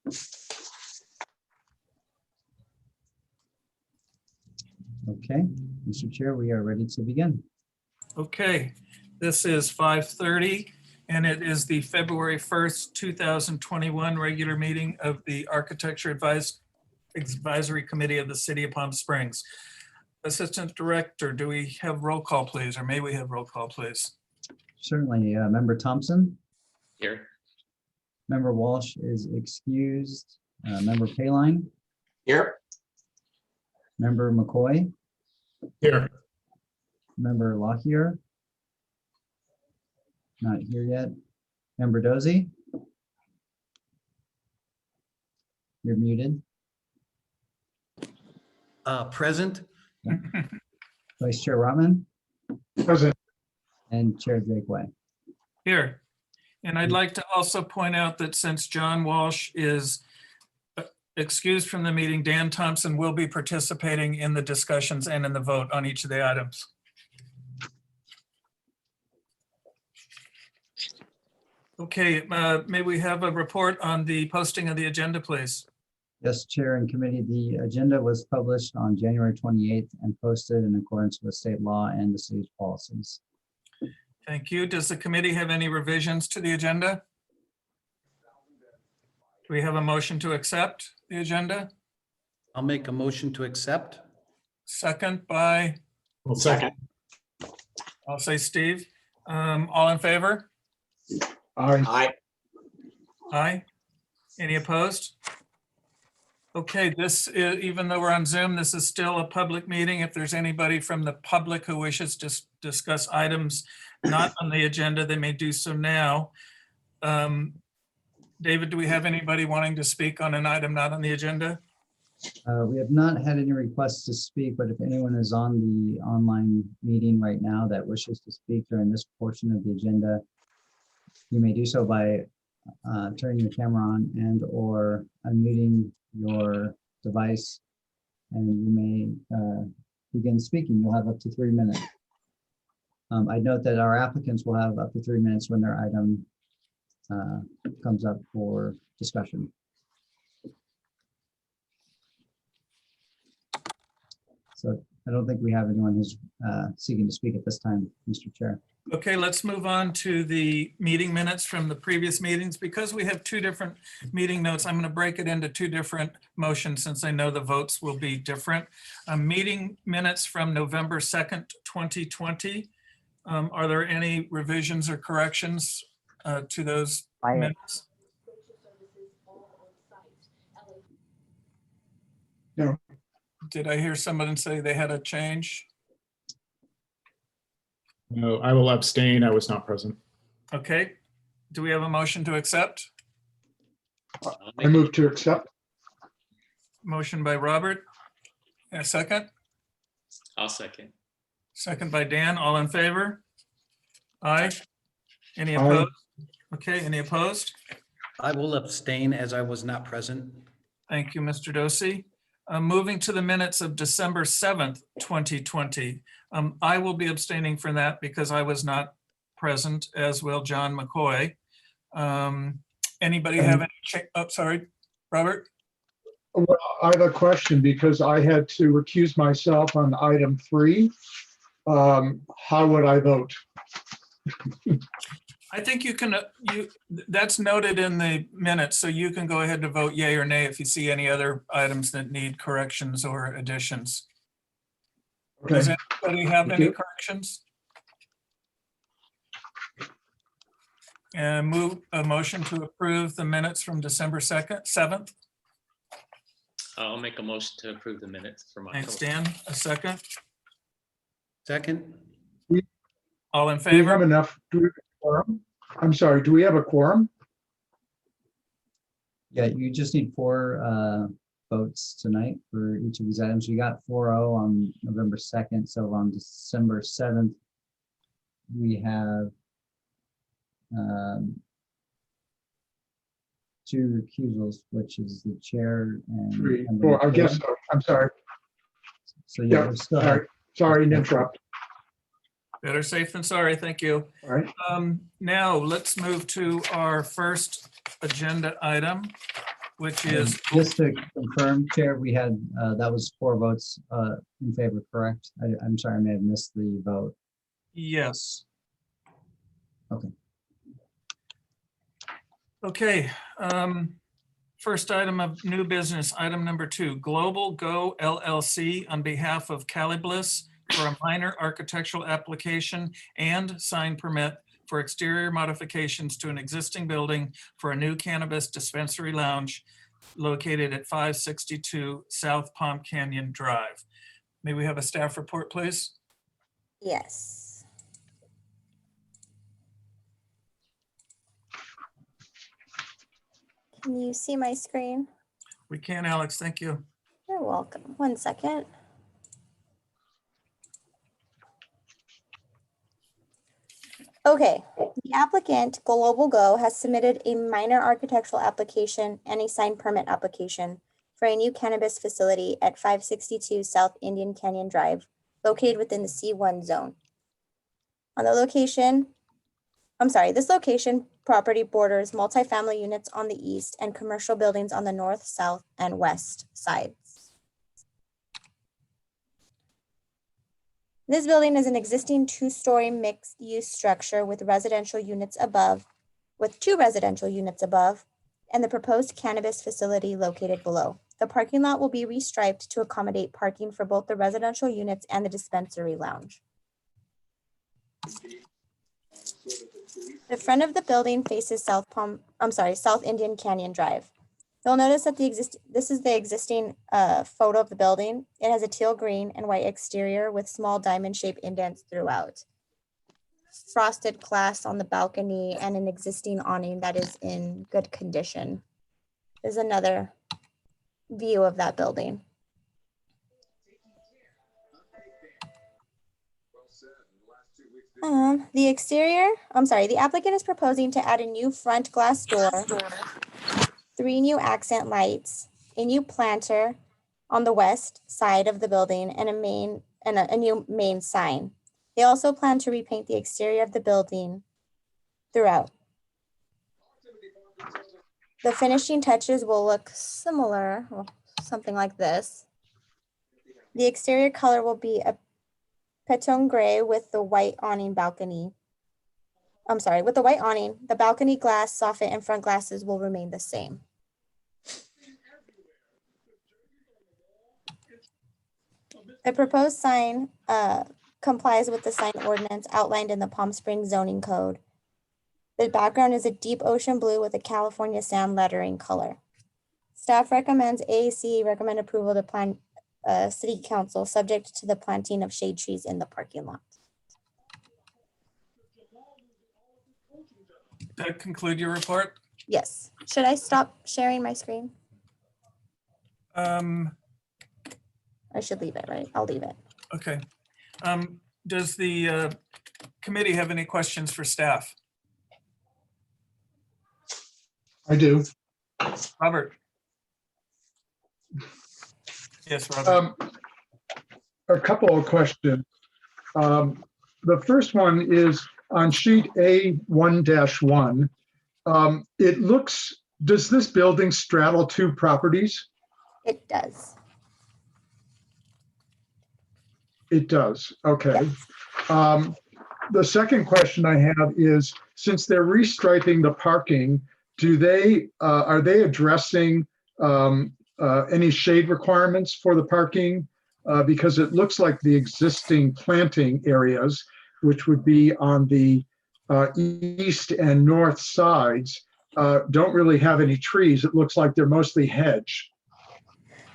Okay, Mr. Chair, we are ready to begin. Okay, this is 5:30 and it is the February 1st, 2021 regular meeting of the Architecture Advisory Committee of the City of Palm Springs. Assistant Director, do we have roll call, please, or may we have roll call, please? Certainly, Member Thompson. Here. Member Walsh is excused. Member Paline. Here. Member McCoy. Here. Member Lockyer. Not here yet. Member Dozy. You're muted. Present. Vice Chair Rotman Present. and Chair Jake Way. Here. And I'd like to also point out that since John Walsh is excused from the meeting, Dan Thompson will be participating in the discussions and in the vote on each of the items. Okay, may we have a report on the posting of the agenda, please? Yes, Chair and Committee, the agenda was published on January 28th and posted in accordance with state law and the city's policies. Thank you. Does the committee have any revisions to the agenda? Do we have a motion to accept the agenda? I'll make a motion to accept. Second by, Well, second. I'll say Steve. All in favor? Aye. Aye. Any opposed? Okay, this is, even though we're on Zoom, this is still a public meeting. If there's anybody from the public who wishes to discuss items not on the agenda, they may do so now. David, do we have anybody wanting to speak on an item not on the agenda? We have not had any requests to speak, but if anyone is on the online meeting right now that wishes to speak during this portion of the agenda, you may do so by turning your camera on and or unmuting your device, and you may begin speaking. You'll have up to 3 minutes. I note that our applicants will have up to 3 minutes when their item comes up for discussion. So I don't think we have anyone who's seeking to speak at this time, Mr. Chair. Okay, let's move on to the meeting minutes from the previous meetings. Because we have two different meeting notes, I'm going to break it into two different motions since I know the votes will be different. Meeting minutes from November 2nd, 2020. Are there any revisions or corrections to those minutes? No. Did I hear someone say they had a change? No, I will abstain. I was not present. Okay. Do we have a motion to accept? I move to accept. Motion by Robert. A second? I'll second. Second by Dan. All in favor? Aye. Any Aye. opposed? Okay, any opposed? I will abstain as I was not present. Thank you, Mr. Dosi. Moving to the minutes of December 7th, 2020. I will be abstaining from that because I was not present, as will John McCoy. Anybody have any, oh, sorry, Robert? Well, I have a question because I had to recuse myself on item 3. How would I vote? I think you can, that's noted in the minutes, so you can go ahead to vote yay or nay if you see any other items that need corrections or additions. Okay. Does anybody have Thank any you. corrections? And move a motion to approve the minutes from December 7th. I'll make a motion to approve the minutes from Thanks, October. Dan. A second. Second. All in Do we have favor? enough? Do we have a quorum? I'm sorry, do we have a quorum? Yeah, you just need 4 votes tonight for each of these items. You got 4-0 on November 2nd. So on December 7th, we have 2 recusals, which is the chair and 3, and 4, I the guess chair. so. I'm sorry. So yeah, Yeah, we still all have right. Sorry to interrupt. Better safe than sorry. Thank you. All right. Now let's move to our first agenda item, which is, Just to confirm, Chair, we had, that was 4 votes in favor, correct? I'm sorry, I may have missed the vote. yes. Okay. Okay, first item of new business, item number 2, Global Go LLC on behalf of Caliblis for a minor architectural application and sign permit for exterior modifications to an existing building for a new cannabis dispensary lounge located at 562 South Palm Canyon Drive. May we have a staff report, please? Yes. Can you see my screen? We can, Alex, thank you. You're welcome. One second. Okay, the applicant, Global Go, has submitted a minor architectural application and a sign permit application for a new cannabis facility at 562 South Indian Canyon Drive, located within the C1 zone. On the location, this location property borders multifamily units on the east and commercial buildings on the north, south, and west sides. This building is an existing 2-story mixed-use structure with 2 residential units above, and the proposed cannabis facility located below. The parking lot will be restriped to accommodate parking for both the residential units and the dispensary lounge. The front of the building faces South Indian Canyon Drive. You'll notice that this is the existing photo of the building. It has a teal green and white exterior with small diamond-shaped indents throughout. Frosted glass on the balcony and an existing awning that is in good condition. There's another view of that building. The applicant is proposing to add a new front glass door, 3 new accent lights, a new planter on the west side of the building, and a new main sign. They also plan to repaint the exterior of the building throughout. The finishing touches will look similar, well, something like this. The exterior color will be a peton gray with the white awning balcony. With the white awning, the balcony glass, soffit, and front glasses will remain the same. The proposed sign complies with the sign ordinance outlined in the Palm Springs zoning code. The background is a deep ocean blue with a California sand lettering color. Staff recommends AAC recommend approval to plan City Council subject to the planting of shade trees in the parking lot. Does that conclude your report? Yes. Should I stop sharing my screen? I should leave it, right? I'll leave it. Okay. Does the committee have any questions for staff? I do. Robert? Yes, Robert. A couple of questions. The first one is on sheet A1-1. Does this building straddle 2 properties? It does. It does, okay. Yes. The second question I have is, since they're restriping the parking, are they addressing any shade requirements for the parking? Because it looks like the existing planting areas, which would be on the east and north sides, don't really have any trees. It looks like they're mostly hedge.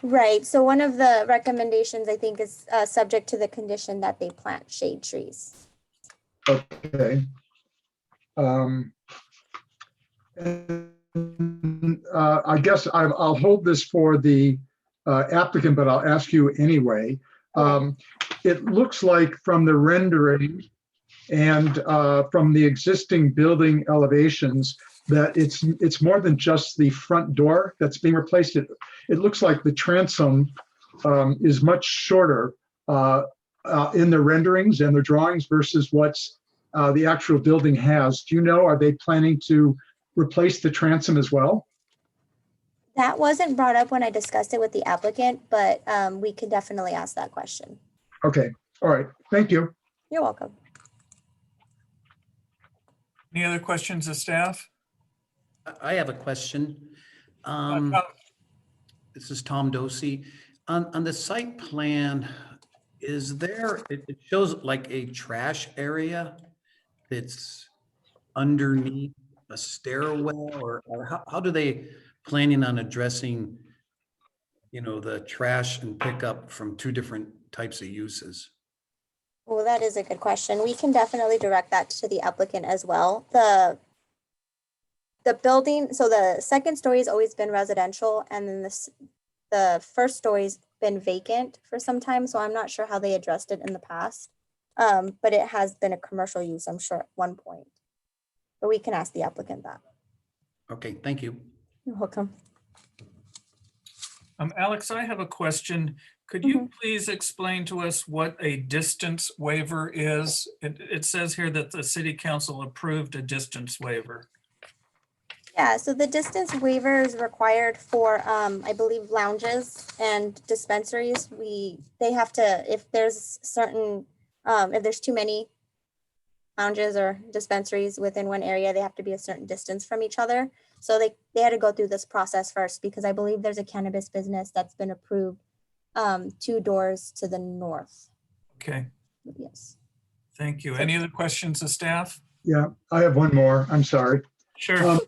Right. So one of the recommendations, I think, is subject to the condition that they plant shade trees. Okay. I guess I'll hold this for the applicant, but I'll ask you anyway. It looks like from the rendering and from the existing building elevations that it's more than just the front door that's being replaced. It looks like the transom is much shorter in the renderings and the drawings versus what's the actual building has. Do you know, are they planning to replace the transom as well? That wasn't brought up when I discussed it with the applicant, but we could definitely ask that question. Okay, all right, thank you. You're welcome. Any other questions of staff? I have a question. Uh, This is Tom Dosey. On the site plan, is there, it shows like a trash area that's underneath a stairwell, or how do they planning on addressing, the trash and pickup from two different types of uses? Well, that is a good question. We can definitely direct that to the applicant as well. The building, so the second story has always been residential, and then the first story's been vacant for some time, so I'm not sure how they addressed it in the past. But it has been a commercial use, I'm sure, at one point. But we can ask the applicant that. Okay, thank you. You're welcome. Alex, I have a question. Could you please explain to us what a distance waiver is? It says here that the city council approved a distance waiver. Yeah, so the distance waiver is required for, I believe, lounges and dispensaries. They have to, if there's certain, if there's too many lounges or dispensaries within one area, they have to be a certain distance from each other. So they had to go through this process first, because I believe there's a cannabis business that's been approved 2 doors to the north. Okay, Yes. thank you. Any other questions of staff? Yeah, I have one more, I'm sorry. Sure.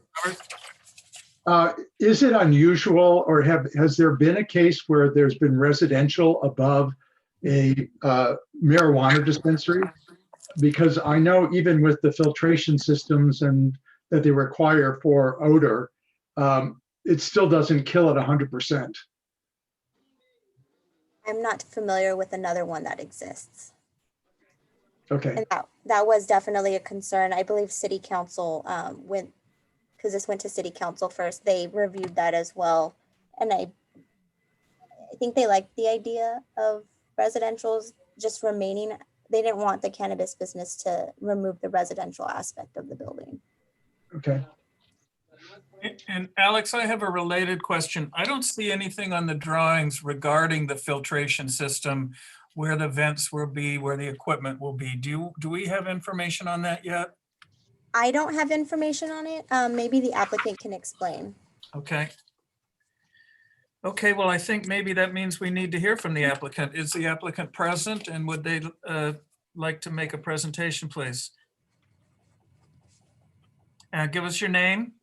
Is it unusual, or has there been a case where there's been residential above a marijuana dispensary? Because I know even with the filtration systems and that they require for odor, it still doesn't kill it 100%. I'm not familiar with another one that exists. Okay, And that was definitely a concern. I believe city council went, because this went to city council first, they reviewed that as well. And I think they liked the idea of residentials just remaining. They didn't want the cannabis business to remove the residential aspect of the building. okay. And Alex, I have a related question. I don't see anything on the drawings regarding the filtration system, where the vents will be, where the equipment will be. Do we have information on that yet? I don't have information on it. Maybe the applicant can explain. Okay. Okay, well, I think maybe that means we need to hear from the applicant. Is the applicant present, and would they like to make a presentation, please? Give us your name,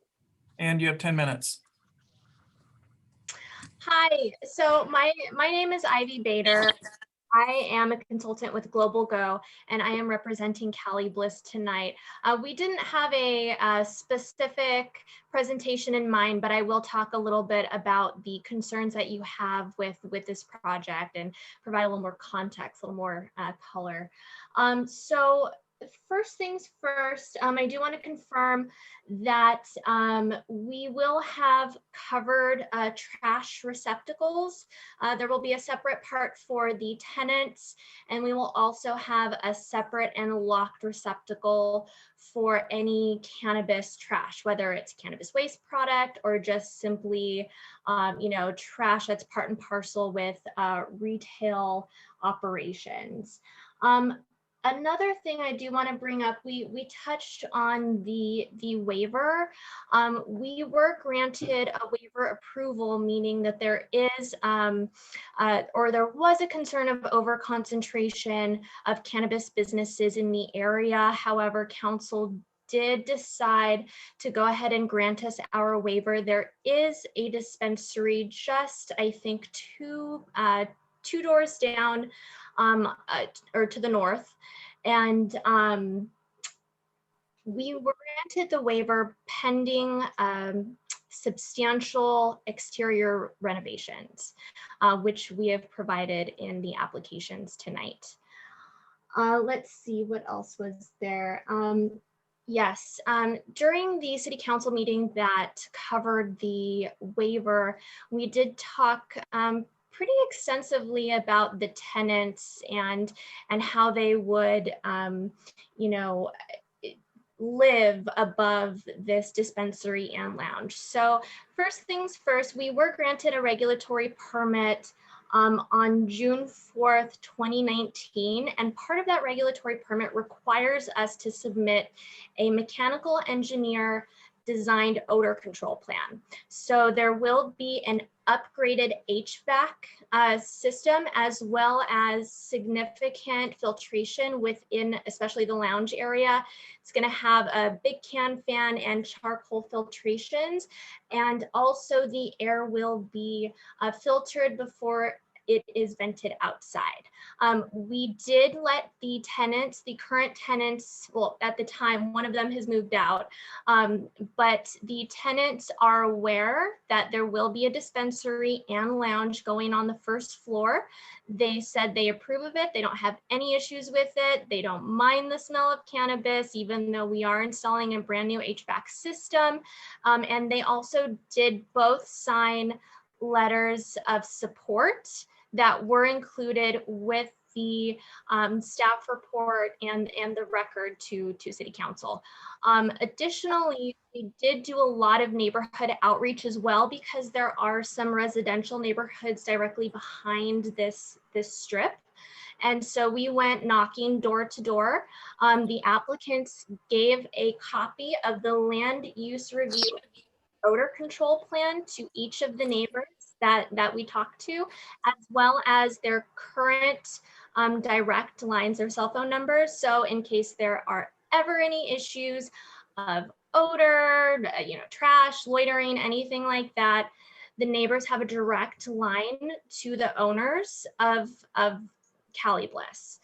and you have 10 minutes. Hi, so my name is Ivy Bader. I am a consultant with Global Go, and I am representing Cali Bliss tonight. We didn't have a specific presentation in mind, but I will talk a little bit about the concerns that you have with this project and provide a little more context, a little more color. So first things first, I do want to confirm that we will have covered trash receptacles. There will be a separate part for the tenants, and we will also have a separate and locked receptacle for any cannabis trash, whether it's cannabis waste product or just simply, trash that's part and parcel with retail operations. Another thing I do want to bring up, we touched on the waiver. We were granted a waiver approval, meaning that there is, or there was a concern of over-concentration of cannabis businesses in the area. However, council did decide to go ahead and grant us our waiver. There is a dispensary just, I think, two doors down, or to the north. And we were granted the waiver pending substantial exterior renovations, which we have provided in the applications tonight. Let's see, what else was there? Yes, during the city council meeting that covered the waiver, we did talk pretty extensively about the tenants and how they would, live above this dispensary and lounge. So first things first, we were granted a regulatory permit on June 4th, 2019. And part of that regulatory permit requires us to submit a mechanical engineer designed odor control plan. So there will be an upgraded HVAC system, as well as significant filtration within, especially the lounge area. It's going to have a big can fan and charcoal filtrations, and also the air will be filtered before it is vented outside. We did let the tenants, the current tenants, well, at the time, one of them has moved out, but the tenants are aware that there will be a dispensary and lounge going on the first floor. They said they approve of it. They don't have any issues with it. They don't mind the smell of cannabis, even though we are installing a brand new HVAC system. And they also did both sign letters of support that were included with the staff report and the record to City Council. Additionally, we did do a lot of neighborhood outreach as well, because there are some residential neighborhoods directly behind this strip. And so we went knocking door to door. The applicants gave a copy of the land use review odor control plan to each of the neighbors that we talked to, as well as their current direct lines or cell phone numbers. So in case there are ever any issues of odor, trash, loitering, anything like that, the neighbors have a direct line to the owners of Cali Bliss.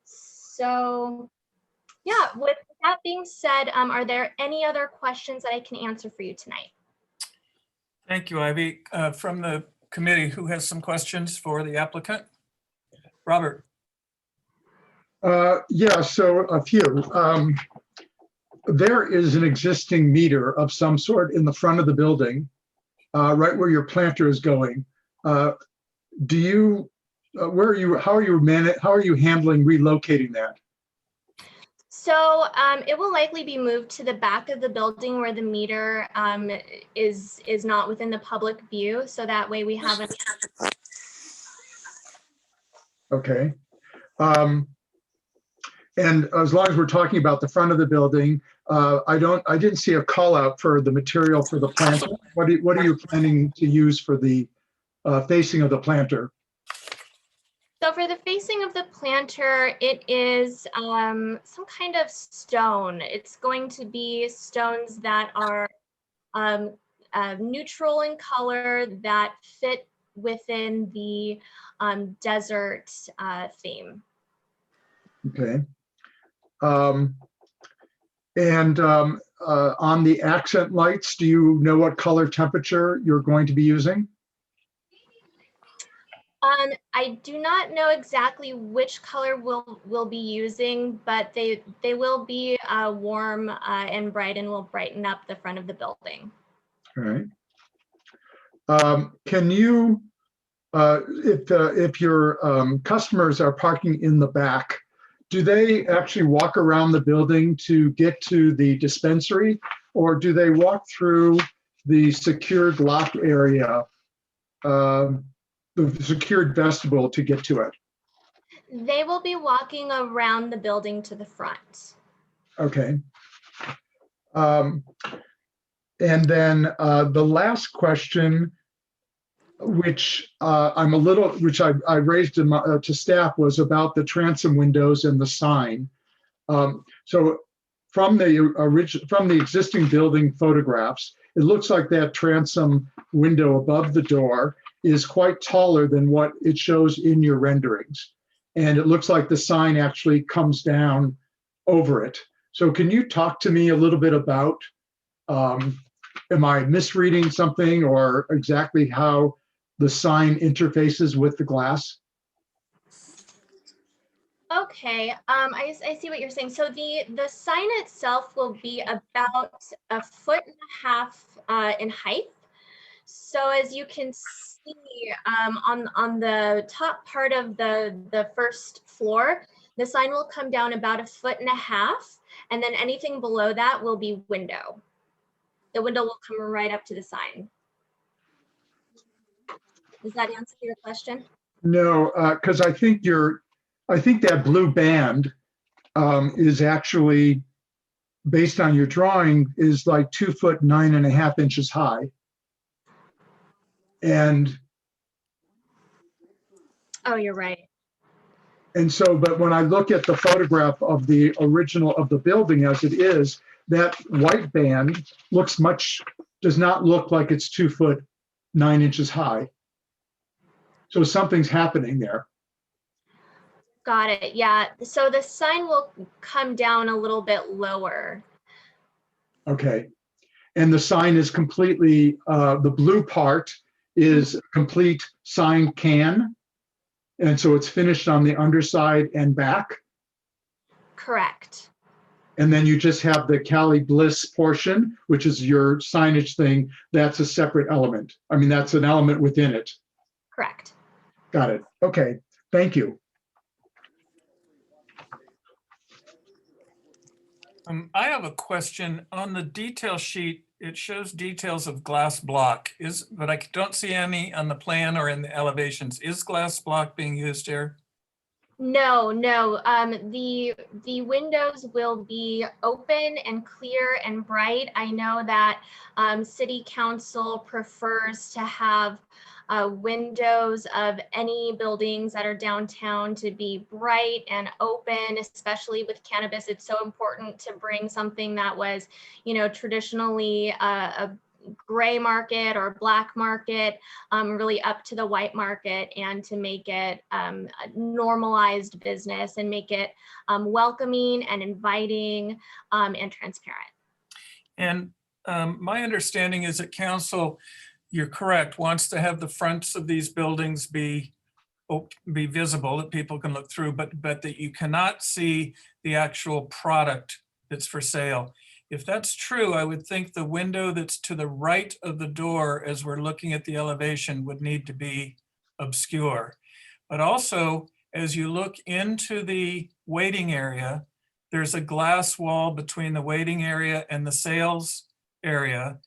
So yeah, with that being said, are there any other questions that I can answer for you tonight? Thank you, Ivy. From the committee, who has some questions for the applicant? Robert. Yeah, so a few. There is an existing meter of some sort in the front of the building, right where your planter is going. How are you handling relocating that? So it will likely be moved to the back of the building where the meter is not within the public view. So that way we have a. Okay. And as long as we're talking about the front of the building, I didn't see a call out for the material for the planter. What are you planning to use for the facing of the planter? So for the facing of the planter, it is some kind of stone. It's going to be stones that are neutral in color that fit within the desert theme. Okay. And on the accent lights, do you know what color temperature you're going to be using? I do not know exactly which color we'll be using, but they will be warm and bright, and will brighten up the front of the building. All right. Can you, if your customers are parking in the back, do they actually walk around the building to get to the dispensary, or do they walk through the secured lock area, the secured vestibule to get to it? They will be walking around the building to the front. Okay. And then the last question, which I raised to staff, was about the transom windows and the sign. So from the existing building photographs, it looks like that transom window above the door is quite taller than what it shows in your renderings. And it looks like the sign actually comes down over it. So can you talk to me a little bit about, am I misreading something, or exactly how the sign interfaces with the glass? Okay, I see what you're saying. So the sign itself will be about 1.5 feet in height. So as you can see on the top part of the first floor, the sign will come down about 1.5 feet. And then anything below that will be window. The window will come right up to the sign. Does that answer your question? No, because I think that blue band is actually, based on your drawing, is like 2 foot 9.5 inches high. And Oh, you're right. so, but when I look at the photograph of the original of the building as it is, that white band does not look like it's 2 foot 9 inches high. So something's happening there. Got it. Yeah. So the sign will come down a little bit lower. Okay. And the sign is completely, the blue part is a complete sign can. And so it's finished on the underside and back. Correct. And then you just have the Cali Bliss portion, which is your signage thing. That's a separate element. I mean, that's an element within it. Correct. Got it. Okay. Thank you. I have a question. On the detail sheet, it shows details of glass block, but I don't see any on the plan or in the elevations. Is glass block being used here? No. The windows will be open and clear and bright. I know that City Council prefers to have windows of any buildings that are downtown to be bright and open, especially with cannabis. It's so important to bring something that was, traditionally a gray market or black market, really up to the white market, and to make it a normalized business and make it welcoming and inviting and transparent. And my understanding is that council, you're correct, wants to have the fronts of these buildings be visible, that people can look through, but that you cannot see the actual product that's for sale. If that's true, I would think the window that's to the right of the door as we're looking at the elevation would need to be obscure. But also, as you look into the waiting area, there's a glass wall between the waiting area and the sales area.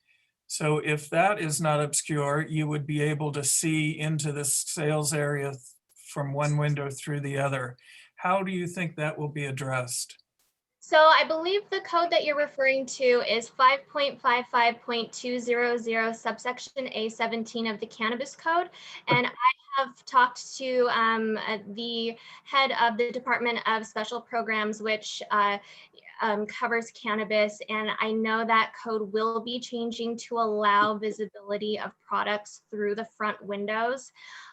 So if that is not obscure, you would be able to see into the sales area from one window through the other. How do you think that will be addressed? So I believe the code that you're referring to is 5.55.200 subsection A17 of the Cannabis Code. And I have talked to the head of the Department of Special Programs, which covers cannabis. And I know that code will be changing to allow visibility of products through the front windows.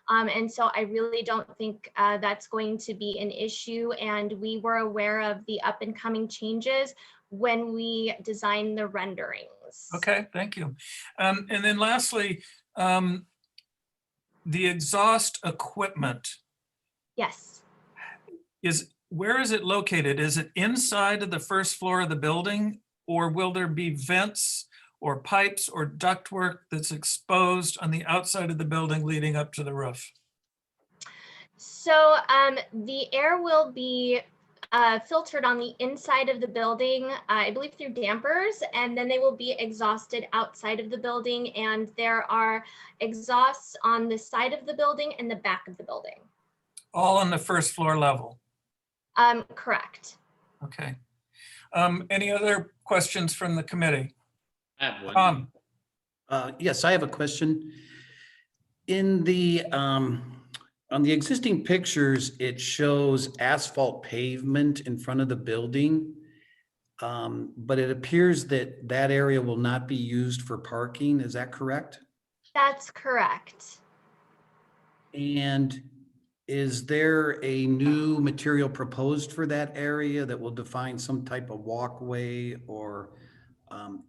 And so I really don't think that's going to be an issue. And we were aware of the up and coming changes when we designed the renderings. Okay, thank you. And then lastly, the exhaust equipment. Yes. Where is it located? Is it inside of the first floor of the building, or will there be vents or pipes or ductwork that's exposed on the outside of the building leading up to the roof? So the air will be filtered on the inside of the building, I believe through dampers, and then they will be exhausted outside of the building. And there are exhausts on the side of the building and the back of the building. All on the first floor level? Correct. Okay. Any other questions from the committee? I have one. Yes, I have a question. In the, on the existing pictures, it shows asphalt pavement in front of the building. But it appears that that area will not be used for parking. Is that correct? That's correct. And is there a new material proposed for that area that will define some type of walkway or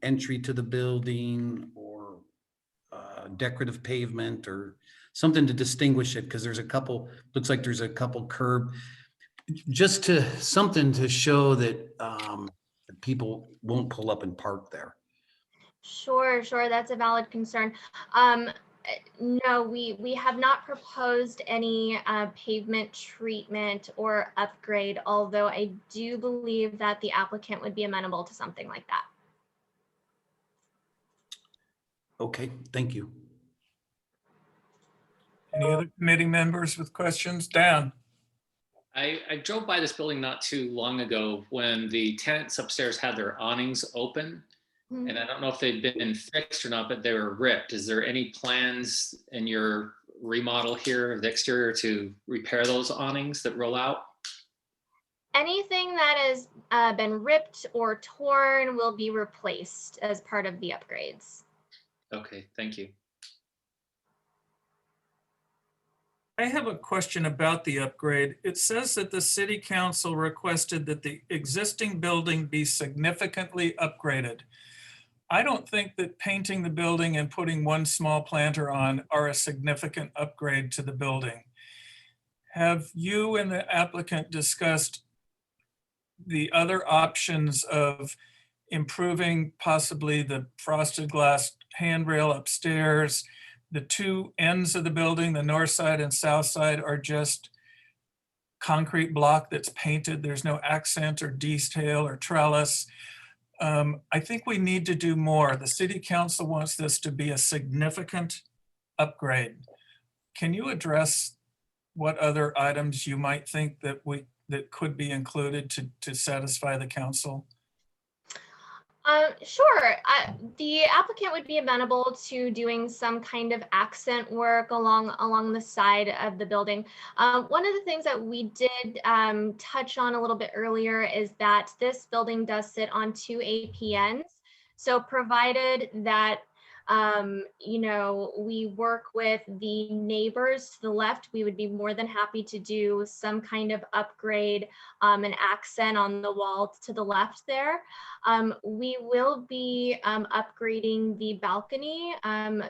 entry to the building, or decorative pavement or something to distinguish it? Because there's a couple, looks like there's a couple curb, just to something to show that people won't pull up and park there. Sure, that's a valid concern. No, we have not proposed any pavement treatment or upgrade, although I do believe that the applicant would be amenable to something like that. Okay, thank you. Any other committee members with questions? Dan? I drove by this building not too long ago when the tenants upstairs had their awnings open. Mhm. And I don't know if they've been fixed or not, but they were ripped. Is there any plans in your remodel here, the exterior, to repair those awnings that roll out? Anything that has been ripped or torn will be replaced as part of the upgrades. Okay, thank you. I have a question about the upgrade. It says that the city council requested that the existing building be significantly upgraded. I don't think that painting the building and putting one small planter on are a significant upgrade to the building. Have you and the applicant discussed the other options of improving possibly the frosted glass handrail upstairs? The two ends of the building, the north side and south side, are just concrete block that's painted. There's no accent or detail or trellis. I think we need to do more. The city council wants this to be a significant upgrade. Can you address what other items you might think that could be included to satisfy the council? Sure. The applicant would be amenable to doing some kind of accent work along the side of the building. One of the things that we did touch on a little bit earlier is that this building does sit on 2 APNs. So provided that we work with the neighbors to the left, we would be more than happy to do some kind of upgrade, an accent on the wall to the left there. We will be upgrading the balcony and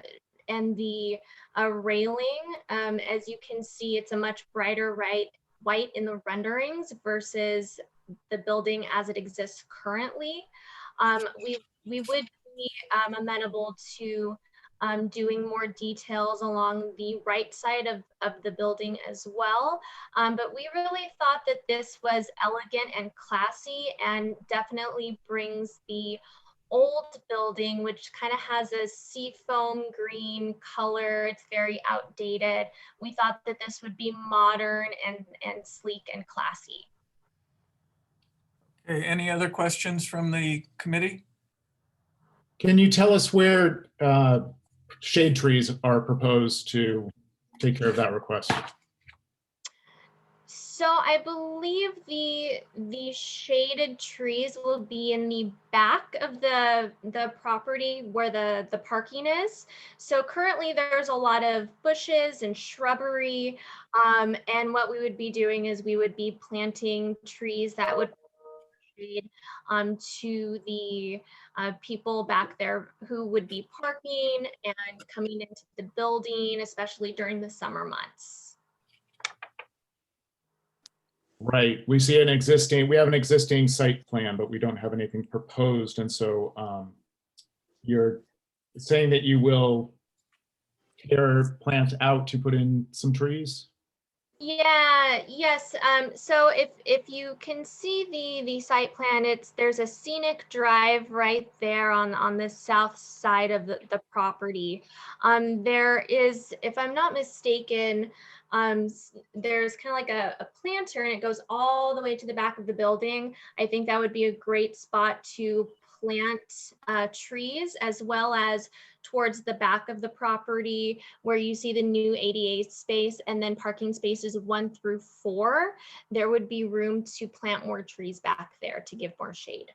the railing. As you can see, it's a much brighter white in the renderings versus the building as it exists currently. We would be amenable to doing more details along the right side of the building as well. But we really thought that this was elegant and classy and definitely brings the old building, which kind of has a seafoam green color. It's very outdated. We thought that this would be modern and sleek and classy. Okay, any other questions from the committee? Can you tell us where shade trees are proposed to take care of that request? So I believe the shaded trees will be in the back of the property where the parking is. So currently there's a lot of bushes and shrubbery. And what we would be doing is we would be planting trees that would shade to the people back there who would be parking and coming into the building, especially during the summer months. Right, we have an existing site plan, but we don't have anything proposed. And so you're saying that you will plant out to put in some trees? Yeah, yes. So if you can see the site plan, there's a scenic drive right there on the south side of the property. There is, if I'm not mistaken, there's kind of like a planter and it goes all the way to the back of the building. I think that would be a great spot to plant trees, as well as towards the back of the property where you see the new ADA space and then parking spaces 1 through 4. There would be room to plant more trees back there to give more shade.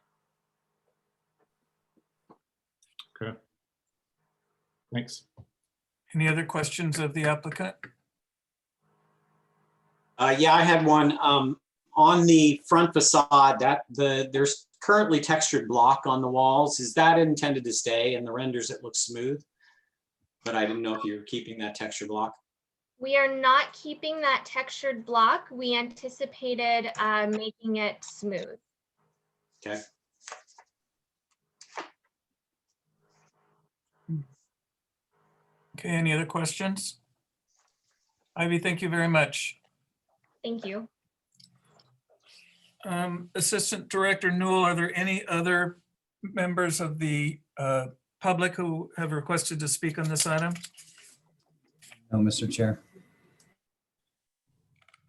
Okay. Thanks. Any other questions of the applicant? Yeah, I had one on the front facade. There's currently textured block on the walls. Is that intended to stay? In the renders, it looks smooth, but I didn't know if you're keeping that texture block. We are not keeping that textured block. We anticipated making it smooth. Okay. Okay, any other questions? Ivy, thank you very much. Thank you. Assistant Director Newell, are there any other members of the public who have requested to speak on this item? No, Mr. Chair.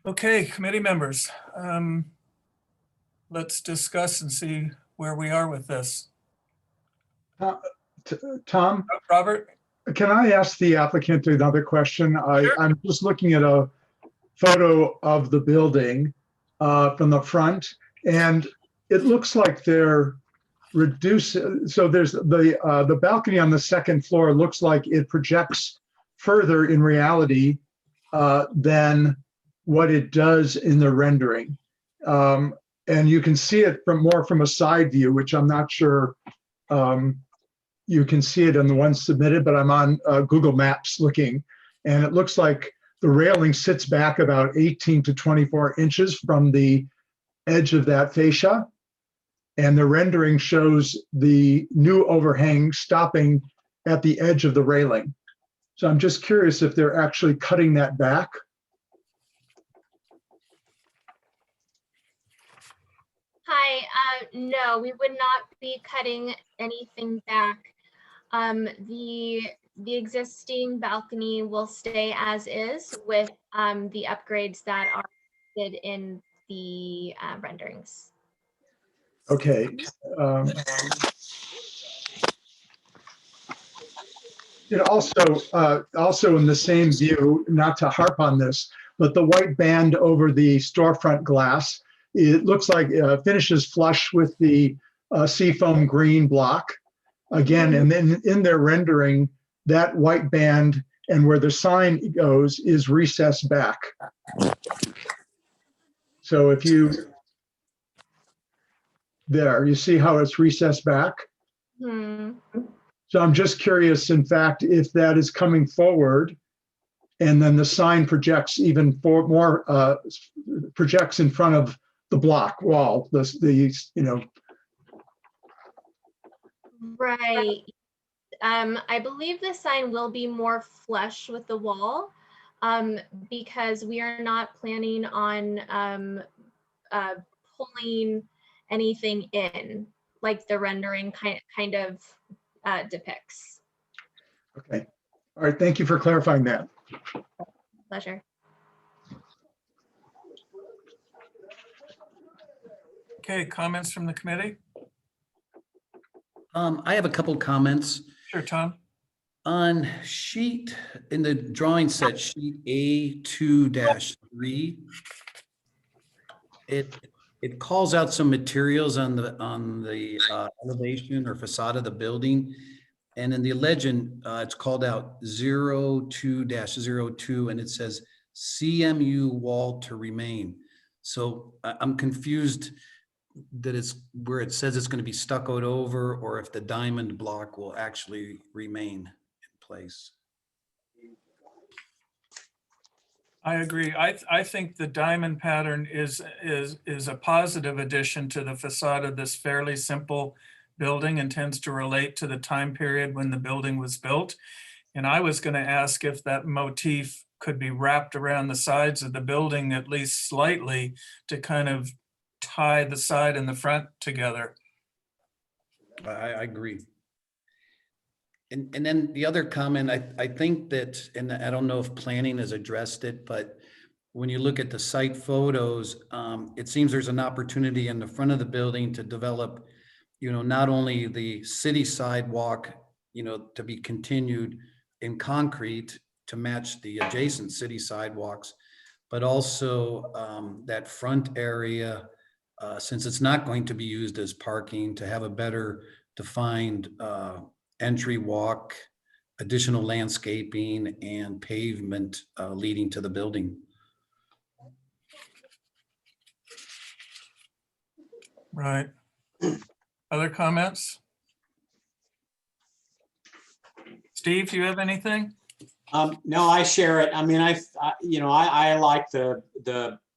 Okay, committee members, let's discuss and see where we are with this. Tom, Robert? can I ask the applicant another question? I'm just looking at a photo of the building from the front, and it looks like they're reduced. So there's the balcony on the second floor looks like it projects further in reality than what it does in the rendering. And you can see it from a side view, which I'm not sure you can see it on the one submitted, but I'm on Google Maps looking, and it looks like the railing sits back about 18 to 24 inches from the edge of that fascia. And the rendering shows the new overhang stopping at the edge of the railing. So I'm just curious if they're actually cutting that back. Hi, no, we would not be cutting anything back. The existing balcony will stay as is with the upgrades that are listed in the renderings. Okay. Also in the same view, not to harp on this, but the white band over the storefront glass, it looks like finishes flush with the seafoam green block. Again, and then in their rendering, that white band and where the sign goes is recessed back. So if you, there, you see how it's recessed back? So I'm just curious, in fact, if that is coming forward and then the sign projects even more, projects in front of the block wall, Right. I believe the sign will be more flush with the wall because we are not planning on pulling anything in like the rendering kind of depicts. Okay. All right. Thank you for clarifying that. Pleasure. Okay, comments from the committee? I have a couple comments. Sure, Tom. On sheet, in the drawing set, sheet A2-3, it calls out some materials on the elevation or facade of the building. And in the legend, it's called out 02-02, and it says CMU wall to remain. So I'm confused that it's where it says it's going to be stuccoed over, or if the diamond block will actually remain in place. I agree. I think the diamond pattern is a positive addition to the facade of this fairly simple building and tends to relate to the time period when the building was built. And I was going to ask if that motif could be wrapped around the sides of the building at least slightly to kind of tie the side and the front together. I agree. And then the other comment, I think that, and I don't know if planning has addressed it, but when you look at the site photos, it seems there's an opportunity in the front of the building to develop, not only the city sidewalk, to be continued in concrete to match the adjacent city sidewalks, but also that front area, since it's not going to be used as parking, to have a better defined entry walk, additional landscaping and pavement leading to the building. Right. Other comments? Steve, do you have anything? No, I share it. I mean, I like the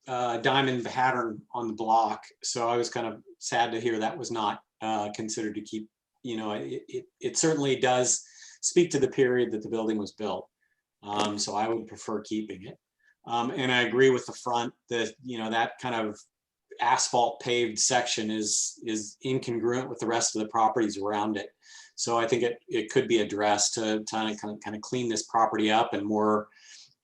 diamond pattern on the block. So I was kind of sad to hear that was not considered to keep, it certainly does speak to the period that the building was built. So I would prefer keeping it. And I agree with the front that, that kind of asphalt paved section is incongruent with the rest of the properties around it. So I think it could be addressed to kind of clean this property up and more,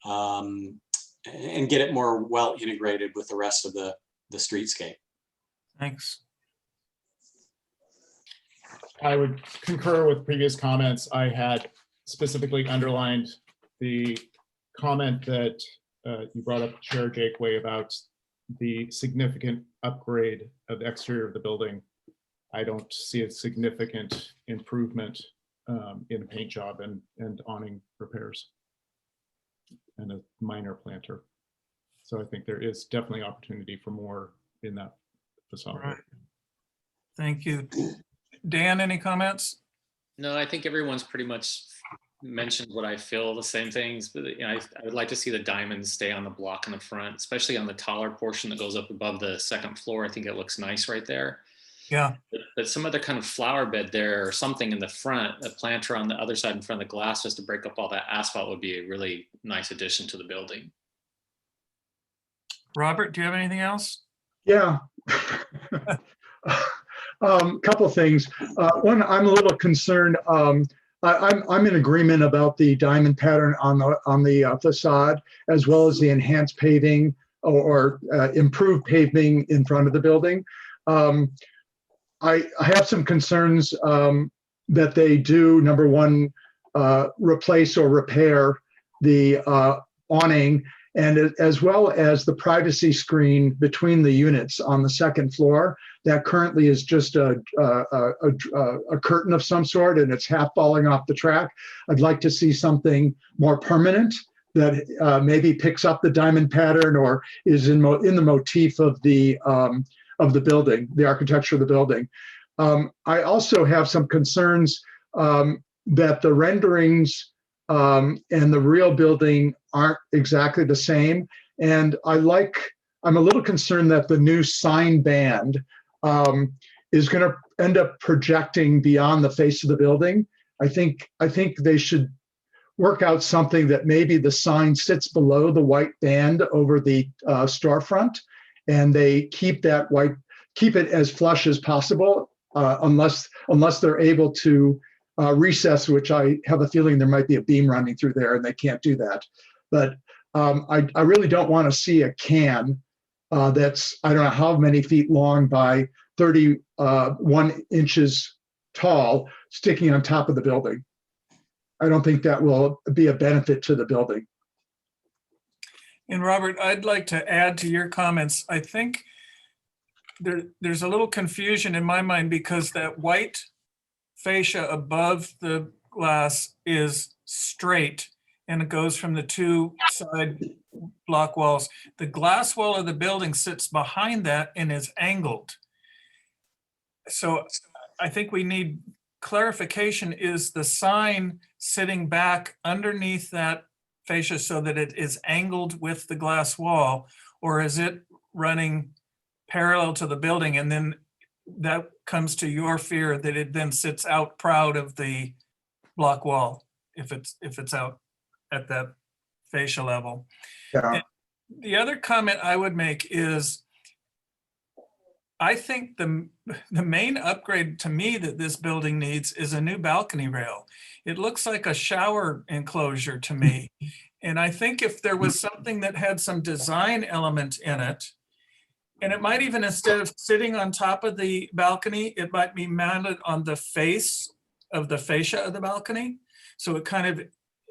and get it more well integrated with the rest of the streetscape. Thanks. I would concur with previous comments. I had specifically underlined the comment that you brought up, Chair Jakeway, about the significant upgrade of the exterior of the building. I don't see a significant improvement in the paint job and awning repairs and a minor planter. So I think there is definitely opportunity for more in that facade. Right. Thank you. Dan, any comments? No, I think everyone's pretty much mentioned what I feel, the same things, but I would like to see the diamonds stay on the block in the front, especially on the taller portion that goes up above the second floor. I think it looks nice right there. Yeah. But some other kind of flower bed there or something in the front, a planter on the other side in front of the glass just to break up all that asphalt would be a really nice addition to the building. Robert, do you have anything else? Yeah. Couple things. One, I'm a little concerned. I'm in agreement about the diamond pattern on the facade, as well as the enhanced paving or improved paving in front of the building. I have some concerns that they do, number one, replace or repair the awning, and as well as the privacy screen between the units on the second floor. That currently is just a curtain of some sort, and it's half falling off the track. I'd like to see something more permanent that maybe picks up the diamond pattern or is in the motif of the building, the architecture of the building. I also have some concerns that the renderings and the real building aren't exactly the same. And I'm a little concerned that the new sign band is going to end up projecting beyond the face of the building. I think they should work out something that maybe the sign sits below the white band over the storefront, and they keep it as flush as possible, unless they're able to recess, which I have a feeling there might be a beam running through there, and they can't do that. But I really don't want to see a can that's, I don't know how many feet long by 31 inches tall sticking on top of the building. I don't think that will be a benefit to the building. And Robert, I'd like to add to your comments. I think there's a little confusion in my mind because that white fascia above the glass is straight and it goes from the two side block walls. The glass wall of the building sits behind that and is angled. So I think we need clarification. Is the sign sitting back underneath that fascia so that it is angled with the glass wall, or is it running parallel to the building, and then that comes to your fear that it then sits out proud of the block wall if it's out at that fascia level? Yeah. And the other comment I would make is I think the main upgrade to me that this building needs is a new balcony rail. It looks like a shower enclosure to me. And I think if there was something that had some design element in it, and it might even, instead of sitting on top of the balcony, it might be mounted on the face of the fascia of the balcony. So it kind of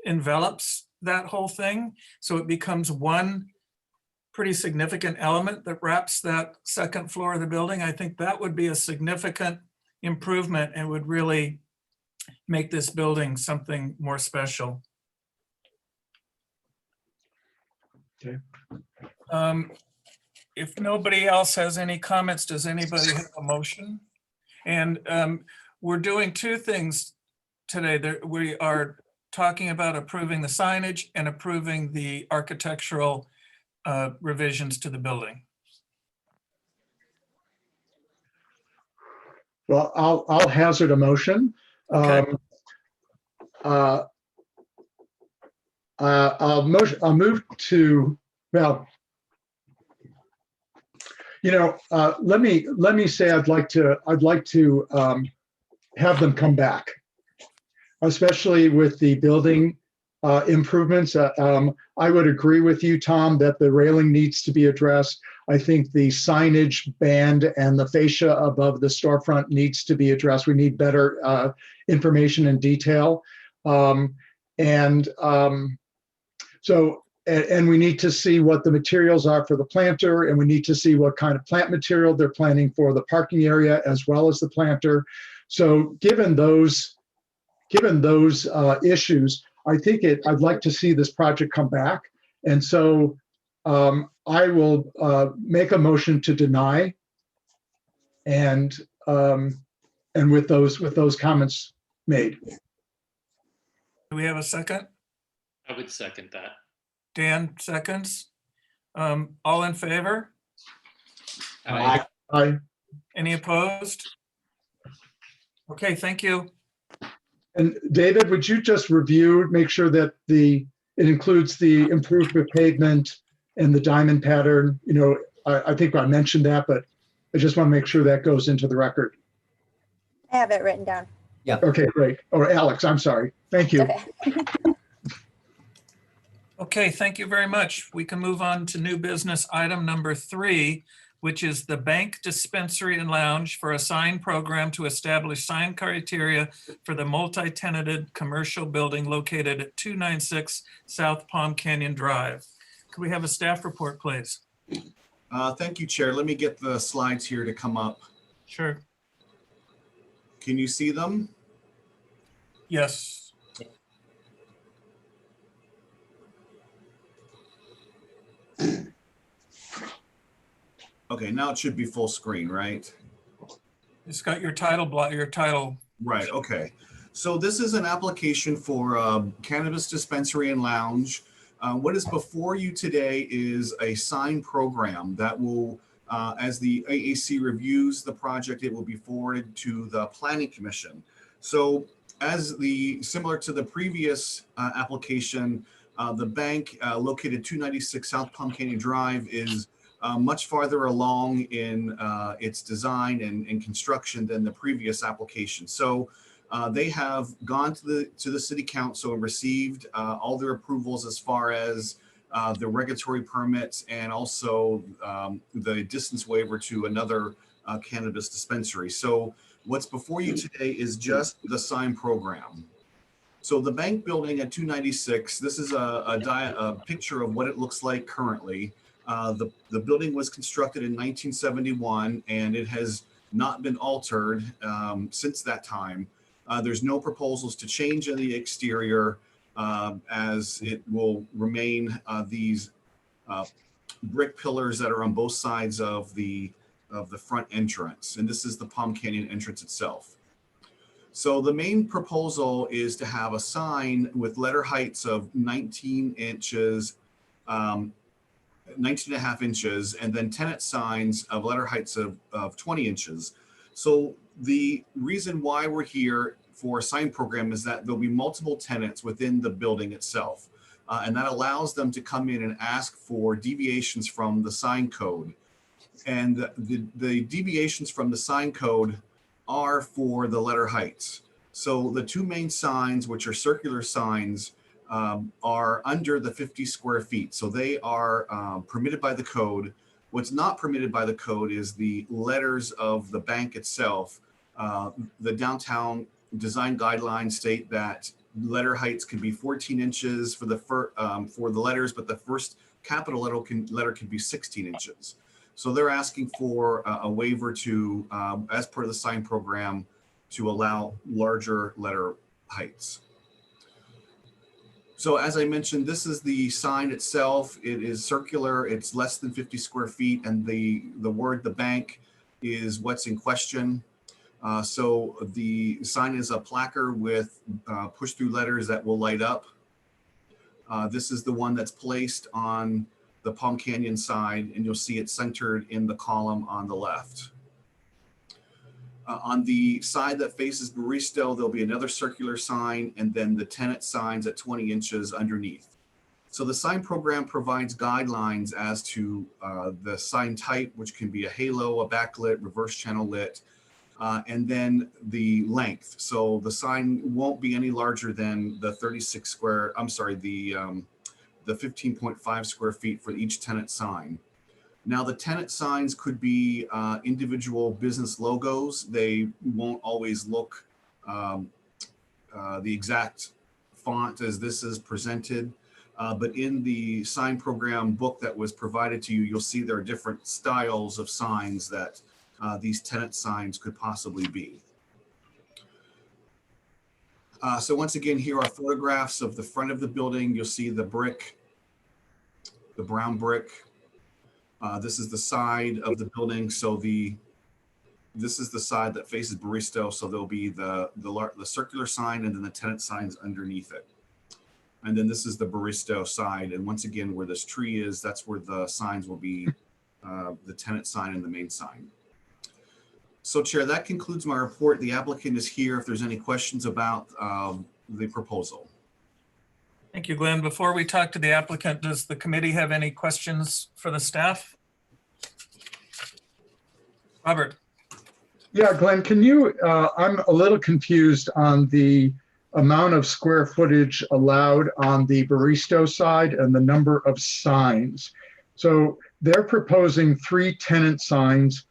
envelops that whole thing. So it becomes one pretty significant element that wraps that second floor of the building. I think that would be a significant improvement and would really make this building something more special. Okay. If nobody else has any comments, does anybody have a motion? And we're doing two things today. We are talking about approving the signage and approving the architectural revisions to the building. Well, I'll hazard a motion. Okay. I'll move to, well, let me say I'd like to have them come back, especially with the building improvements. I would agree with you, Tom, that the railing needs to be addressed. I think the signage band and the fascia above the storefront needs to be addressed. We need better information and detail. And we need to see what the materials are for the planter, and we need to see what kind of plant material they're planning for the parking area as well as the planter. So given those issues, I think I'd like to see this project come back. And so I will make a motion to deny, and with those comments made. Do we have a second? I would second that. Dan seconds. All in favor? Aye. Aye. Any opposed? Okay, thank you. And David, would you just review, make sure that it includes the improved pavement and the diamond pattern? I think I mentioned that, but I just want to make sure that goes into the record. I have it written down. Okay, great. Or Alex, I'm sorry. Thank you. Okay. Okay, thank you very much. We can move on to new business item number 3, which is the Bank Dispensary and Lounge for a sign program to establish sign criteria for the multi-tenanted commercial building located at 296 South Palm Canyon Drive. Could we have a staff report, please? Thank you, Chair. Let me get the slides here to come up. Sure. Can you see them? Yes. Okay, now it should be full screen, right? It's got your title block, your title. Right, okay. So this is an application for cannabis dispensary and lounge. What is before you today is a sign program that will, as the AAC reviews the project, it will be forwarded to the Planning Commission. So similar to the previous application, the bank located 296 South Palm Canyon Drive is much farther along in its design and construction than the previous application. So they have gone to the city council and received all their approvals as far as the regulatory permits and also the distance waiver to another cannabis dispensary. So what's before you today is just the sign program. So the bank building at 296, this is a picture of what it looks like currently. The building was constructed in 1971 and it has not been altered since that time. There's no proposals to change in the exterior as it will remain these brick pillars that are on both sides of the front entrance. And this is the Palm Canyon entrance itself. So the main proposal is to have a sign with letter heights of 19 inches, 19 and a half inches, and then tenant signs of letter heights of 20 inches. So the reason why we're here for a sign program is that there'll be multiple tenants within the building itself. And that allows them to come in and ask for deviations from the sign code. And the deviations from the sign code are for the letter heights. So the two main signs, which are circular signs, are under the 50 square feet. So they are permitted by the code. What's not permitted by the code is the letters of the bank itself. The downtown design guidelines state that letter heights can be 14 inches for the letters, but the first capital letter can be 16 inches. So they're asking for a waiver to, as part of the sign program, to allow larger letter heights. So as I mentioned, this is the sign itself. It is circular. It's less than 50 square feet, and the word "the bank" is what's in question. So the sign is a placard with push-through letters that will light up. This is the one that's placed on the Palm Canyon side, and you'll see it centered in the column on the left. On the side that faces Baristo, there'll be another circular sign, and then the tenant signs at 20 inches underneath. So the sign program provides guidelines as to the sign type, which can be a halo, a backlit, reverse channel lit, and then the length. So the sign won't be any larger than the 36 square, I'm sorry, the 15.5 square feet for each tenant sign. Now the tenant signs could be individual business logos. They won't always look the exact font as this is presented. But in the sign program book that was provided to you, you'll see there are different styles of signs that these tenant signs could possibly be. So once again, here are photographs of the front of the building. You'll see the brick, the brown brick. This is the side of the building. So this is the side that faces Barristo. So there'll be the circular sign and then the tenant signs underneath it. And then this is the Barristo side. And once again, where this tree is, that's where the signs will be, the tenant sign and the main sign. So Chair, that concludes my report. The applicant is here if there's any questions about the proposal. Thank you, Glenn. Before we talk to the applicant, does the committee have any questions for the staff? Robert. Yeah, Glenn, can you, I'm a little confused on the amount of square footage allowed on the Barristo side and the number of signs. So they're proposing 3 tenant signs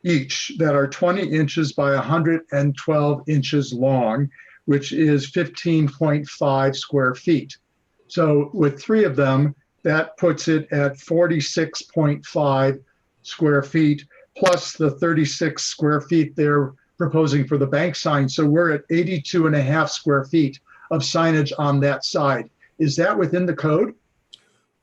each that are 20 inches by 112 inches long, which is 15.5 square feet. So with 3 of them, that puts it at 46.5 square feet, plus the 36 square feet they're proposing for the bank sign. So we're at 82.5 square feet of signage on that side. Is that within the code?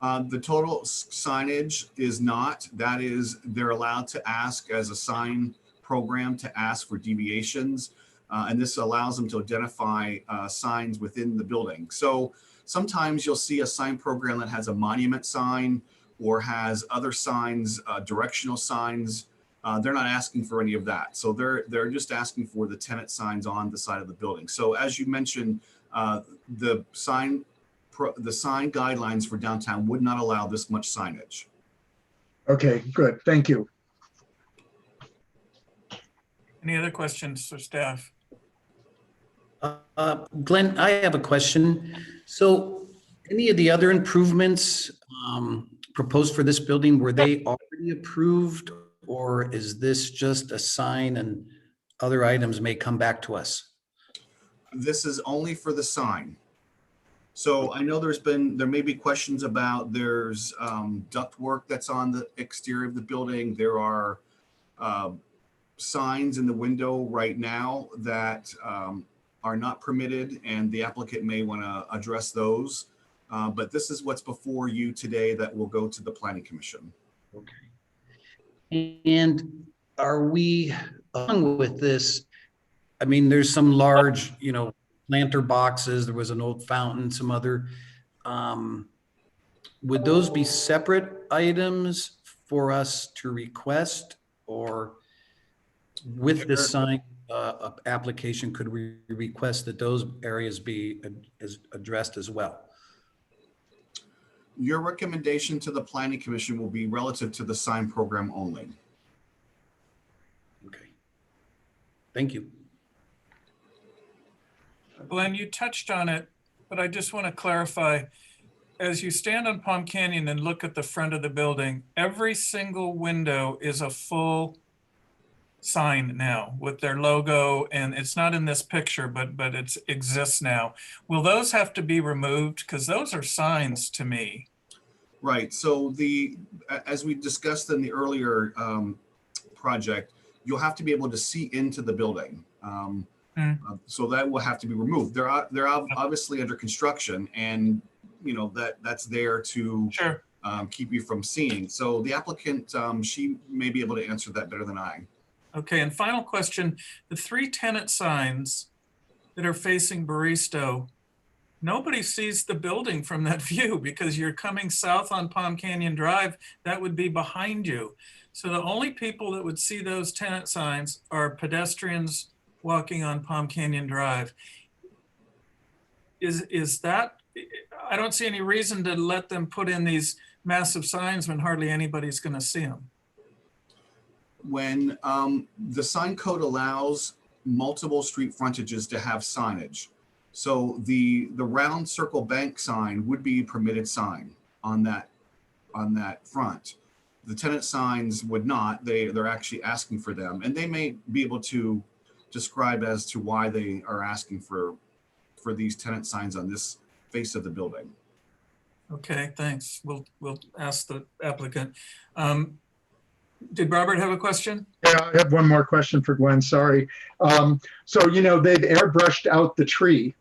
The total signage is not. That is, they're allowed to ask as a sign program to ask for deviations. And this allows them to identify signs within the building. So sometimes you'll see a sign program that has a monument sign or has other signs, directional signs. They're not asking for any of that. So they're just asking for the tenant signs on the side of the building. So as you mentioned, the sign guidelines for downtown would not allow this much signage. Okay, good. Thank you. Any other questions for staff? Glenn, I have a question. So any of the other improvements proposed for this building, were they already approved, or is this just a sign and other items may come back to us? This is only for the sign. So I know there may be questions about there's ductwork that's on the exterior of the building. There are signs in the window right now that are not permitted, and the applicant may want to address those. But this is what's before you today that will go to the Planning Commission. Okay. And are we, along with this, I mean, there's some large, planter boxes, there was an old fountain, some other, would those be separate items for us to request, or with this sign application, could we request that those areas be addressed as well? Your recommendation to the Planning Commission will be relative to the sign program only. Okay. Thank you. Glenn, you touched on it, but I just want to clarify. As you stand on Palm Canyon and look at the front of the building, every single window is a full sign now with their logo, and it's not in this picture, but it exists now. Will those have to be removed? Because those are signs to me. Right. So as we discussed in the earlier project, you'll have to be able to see into the building. So that will have to be removed. They're obviously under construction, and that's there to keep you from seeing. So the applicant, she may be able to answer that better than I. Okay, and final question, the 3 tenant signs that are facing Barristo, nobody sees the building from that view because you're coming south on Palm Canyon Drive, that would be behind you. So the only people that would see those tenant signs are pedestrians walking on Palm Canyon Drive. Is that I don't see any reason to let them put in these massive signs when hardly anybody's going to see them. When the sign code allows multiple street frontages to have signage. So the round circle bank sign would be a permitted sign on that front. The tenant signs would not. They're actually asking for them, and they may be able to describe as to why they are asking for these tenant signs on this face of the building. Okay, thanks. We'll ask the applicant. Did Robert have a question? Yeah, I have one more question for Gwen, sorry. So, you know, they've airbrushed out the tree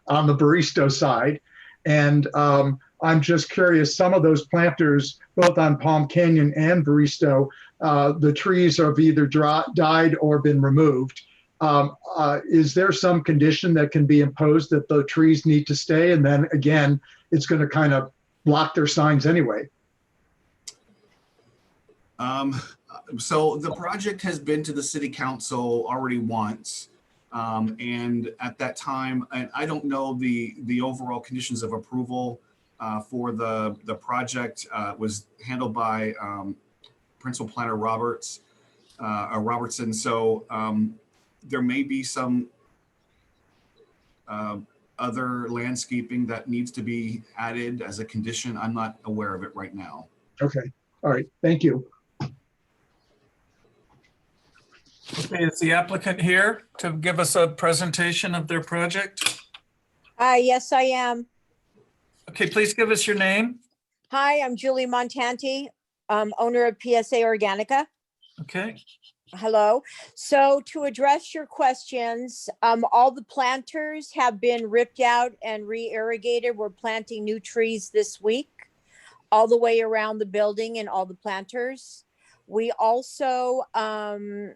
on the Barristo side. And I'm just curious, some of those planters, both on Palm Canyon and Barristo, the trees have either died or been removed. Is there some condition that can be imposed that the trees need to stay? And then again, it's going to kind of block their signs anyway. So the project has been to the city council already once. And at that time, and I don't know the overall conditions of approval for the project was handled by Principal Planner Robertson. So there may be some other landscaping that needs to be added as a condition. I'm not aware of it right now. Okay, all right, thank you. Okay, is the applicant here to give us a presentation of their project? Yes, I am. Okay, please give us your name. Hi, I'm Julie Montanti, owner of PSA Organica. Okay, Hello. So to address your questions, all the planters have been ripped out and re-irrigated. We're planting new trees this week, all the way around the building and all the planters. We also, the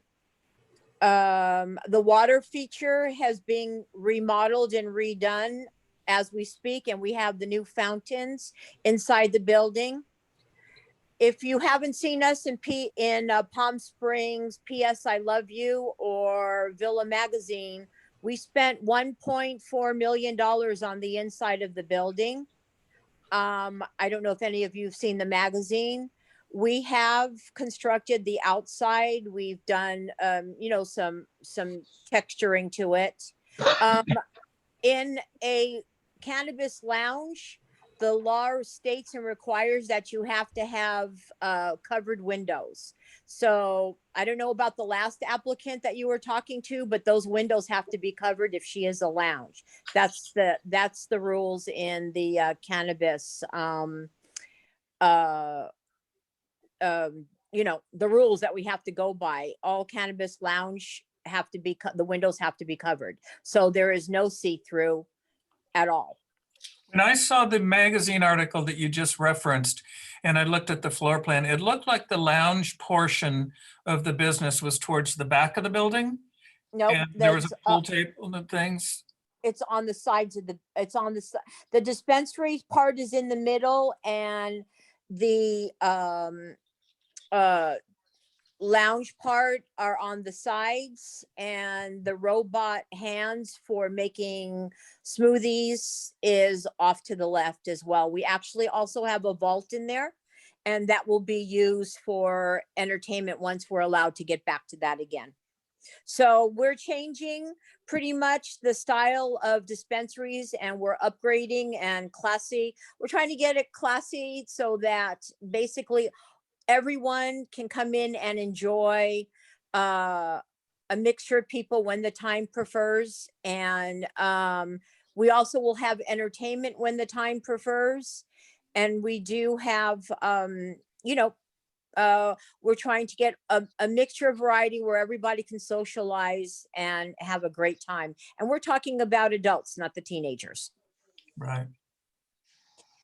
water feature has been remodeled and redone as we speak, and we have the new fountains inside the building. If you haven't seen us in Palm Springs, PS I Love You, or Villa Magazine, we spent $1.4 million on the inside of the building. I don't know if any of you have seen the magazine. We have constructed the outside. We've done, you know, some texturing to it. In a cannabis lounge, the law states and requires that you have to have covered windows. So I don't know about the last applicant that you were talking to, but those windows have to be covered if she is a lounge. That's the rules in the cannabis. You know, the rules that we have to go by. All cannabis lounge have to be the windows have to be covered. So there is no see-through at all. when I saw the magazine article that you just referenced, and I looked at the floor plan, it looked like the lounge portion of the business was towards the back of the building. No, And there was a pool table and things. it's on the sides of the dispensary part is in the middle, and the lounge part are on the sides, and the robot hands for making smoothies is off to the left as well. We actually also have a vault in there, and that will be used for entertainment once we're allowed to get back to that again. So we're changing pretty much the style of dispensaries, and we're upgrading and classy. We're trying to get it classy so that basically everyone can come in and enjoy a mixture of people when the time prefers. And we also will have entertainment when the time prefers. And we do have, you know, we're trying to get a mixture of variety where everybody can socialize and have a great time. And we're talking about adults, not the teenagers. Right.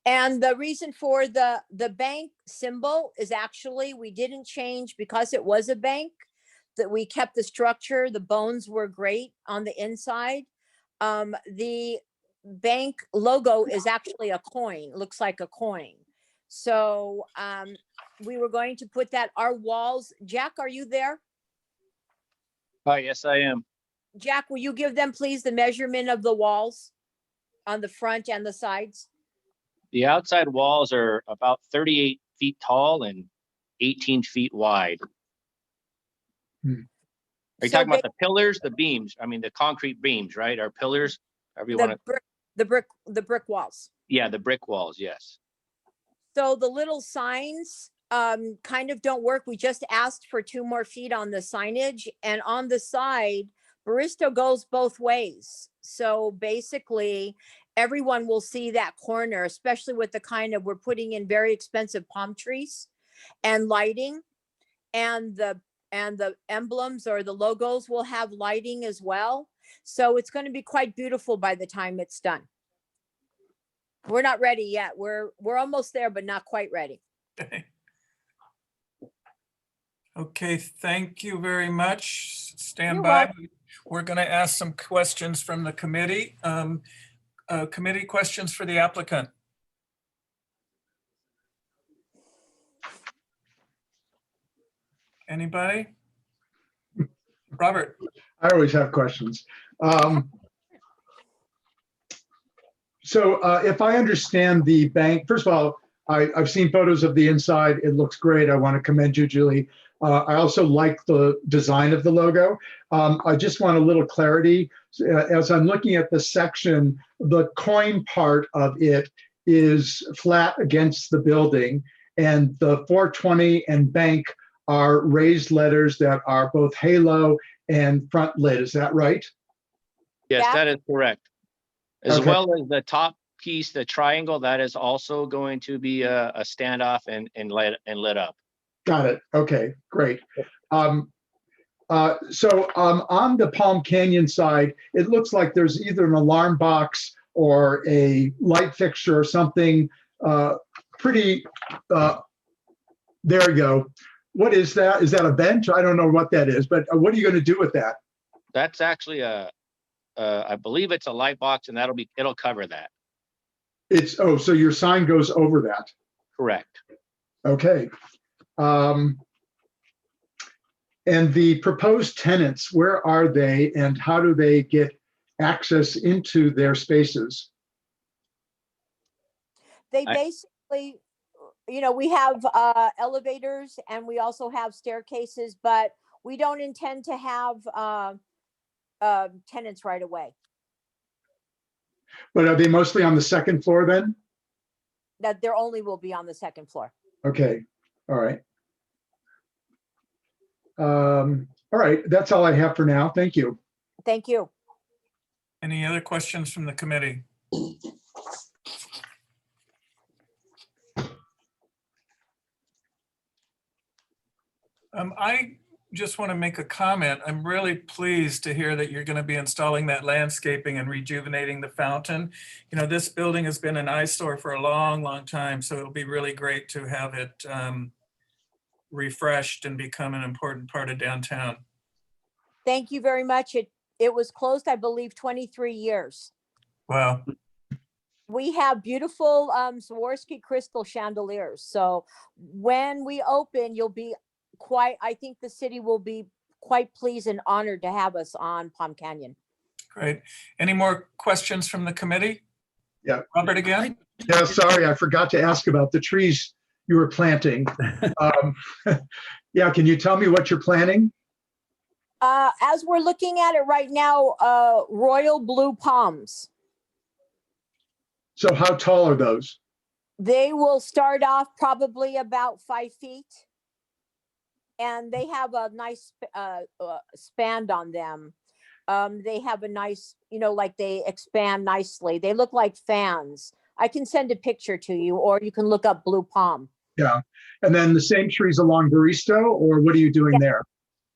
And the reason for the bank symbol is actually, we didn't change because it was a bank, that we kept the structure. The bones were great on the inside. The bank logo is actually a coin, looks like a coin. So we were going to put that, our walls, Jack, are you there? Hi, yes, I am. Jack, will you give them please the measurement of the walls? on the front and the sides? The outside walls are about 38 feet tall and 18 feet wide. Hmm. Are you So talking about the pillars, the beams? I mean, the concrete beams, right? Our pillars, however you want to. The brick walls. Yeah, the brick walls, yes. So the little signs kind of don't work. We just asked for 2 more feet on the signage, and on the side, Barista goes both ways. So basically, everyone will see that corner, especially with the kind of, we're putting in very expensive palm trees and lighting, and the emblems or the logos will have lighting as well. So it's going to be quite beautiful by the time it's done. We're not ready yet. We're almost there, but not quite ready. Okay. Okay, thank you very much. Stand You're by. welcome. We're going to ask some questions from the committee. Committee questions for the applicant. Anybody? Robert? I always have questions. So if I understand the bank, first of all, I've seen photos of the inside. It looks great. I want to commend you, Julie. I also like the design of the logo. I just want a little clarity. As I'm looking at the section, the coin part of it is flat against the building, and the 420 and bank are raised letters that are both halo and front lit. Is that right? Yes, Yeah. that is correct. As Okay. well as the top piece, the triangle, that is also going to be a standoff and lit up. Got it. Okay, great. So on the Palm Canyon side, it looks like there's either an alarm box or a light fixture or something pretty, there you go. What is that? Is that a bench? I don't know what that is, but what are you going to do with that? That's actually I believe it's a light box, and it'll cover that. It's, oh, so your sign goes over that. Correct. Okay. And the proposed tenants, where are they and how do they get access into their spaces? They basically, we have elevators and we also have staircases, but we don't intend to have tenants right away. But are they mostly on the second floor then? That there only will be on the second floor. Okay, all right. All right, that's all I have for now. Thank you. Thank you. Any other questions from the committee? I just want to make a comment. I'm really pleased to hear that you're going to be installing that landscaping and rejuvenating the fountain. This building has been an eyesore for a long, long time, so it'll be really great to have it refreshed and become an important part of downtown. Thank you very much. It was closed, I believe, 23 years. Wow. We have beautiful Swarovski crystal chandeliers. So when we open, I think the city will be quite pleased and honored to have us on Palm Canyon. Great. Any more questions from the committee? Yeah. Robert again? Yeah, sorry, I forgot to ask about the trees you were planting. Yeah, can you tell me what you're planting? As we're looking at it right now, royal blue palms. So how tall are those? They will start off probably about 5 feet. And they have a nice span on them. They have a nice, like they expand nicely. They look like fans. I can send a picture to you, or you can look up blue palm. Yeah, and then the same trees along Baristo, or what are you doing there?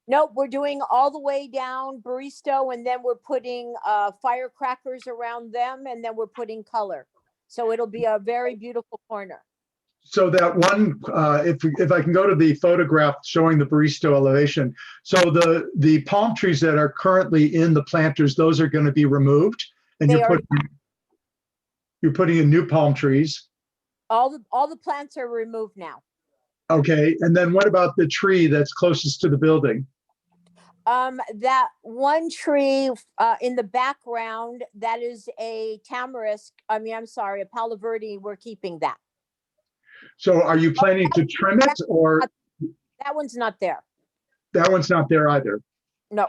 Nope, we're doing all the way down Baristo, and then we're putting firecrackers around them, and then we're putting color. So it'll be a very beautiful corner. So that one, if I can go to the photograph showing the Baristo elevation. So the palm trees that are currently in the planters, those are going to be removed, and you're putting in new palm trees. All the plants are removed now. Okay, and then what about the tree that's closest to the building? That one tree in the background, that is a tamarisk. I'm sorry, a palo verde. We're keeping that. So are you planning to trim it, or That one's not there. that one's not there either? No.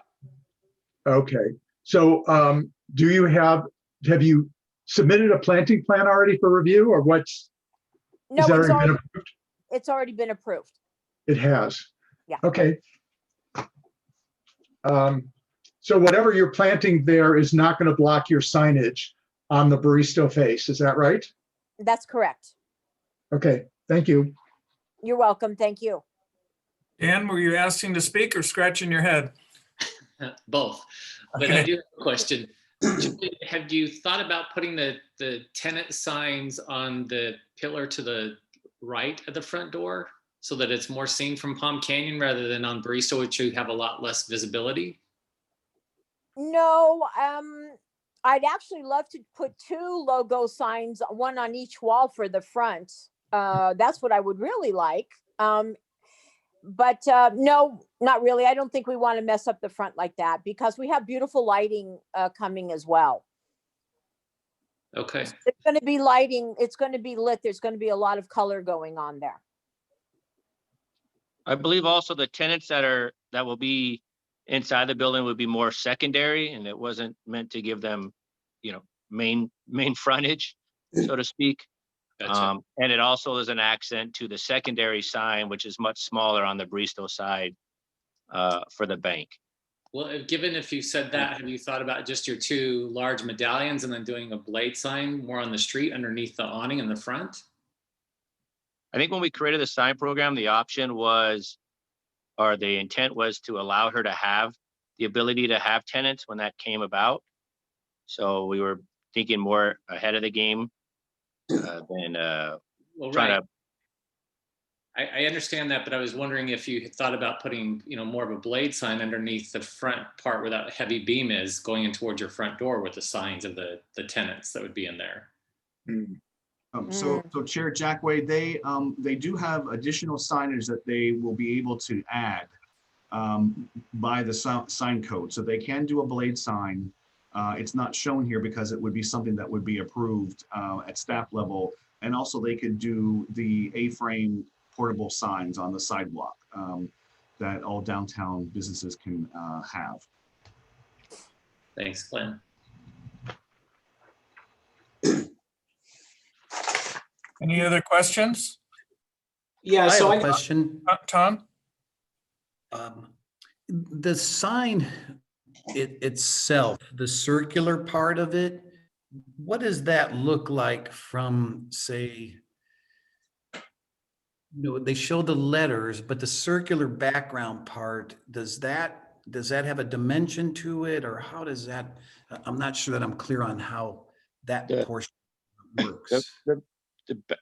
Okay. So have you submitted a planting plan already for review, or what's? No, Has that it's already been already, approved? it's already been approved. It has. Yeah. Okay. So whatever you're planting there is not going to block your signage on the barista face. Is that right? That's correct. Okay. Thank you. You're welcome. Thank you. Dan, were you asking to speak or scratching your head? Both. But Okay. I do have a question. Have you thought about putting the tenant signs on the pillar to the right of the front door so that it's more seen from Palm Canyon rather than on Barista, which you have a lot less visibility? No, I'd actually love to put 2 logo signs, one on each wall for the front. That's what I would really like. But no, not really. I don't think we want to mess up the front like that because we have beautiful lighting coming as well. Okay. It's going to be lighting. It's going to be lit. There's going to be a lot of color going on there. I believe also the tenants that will be inside the building would be more secondary, and it wasn't meant to give them, main frontage, so to speak. Gotcha. And it also is an accent to the secondary sign, which is much smaller on the Bristow side for the bank. Well, given if you said that, have you thought about just your 2 large medallions and then doing a blade sign more on the street underneath the awning in the front? I think when we created the sign program, the option was, or the intent was to allow her to have the ability to have tenants when that came about. So we were thinking more ahead of the game than Well, trying right. to. I understand that, but I was wondering if you had thought about putting, more of a blade sign underneath the front part where that heavy beam is going in towards your front door with the signs of the tenants that would be in there. So Chair Jackway, they do have additional signage that they will be able to add by the sign code. So they can do a blade sign. It's not shown here because it would be something that would be approved at staff level. And also they could do the A-frame portable signs on the sidewalk that all downtown businesses can have. Thanks, Glenn. Any other questions? Yeah, I so have a question. Tom? The sign itself, the circular part of it, what does that look like from, say, they show the letters, but the circular background part, does that have a dimension to it, or how does that? I'm not sure that I'm clear on how that portion works.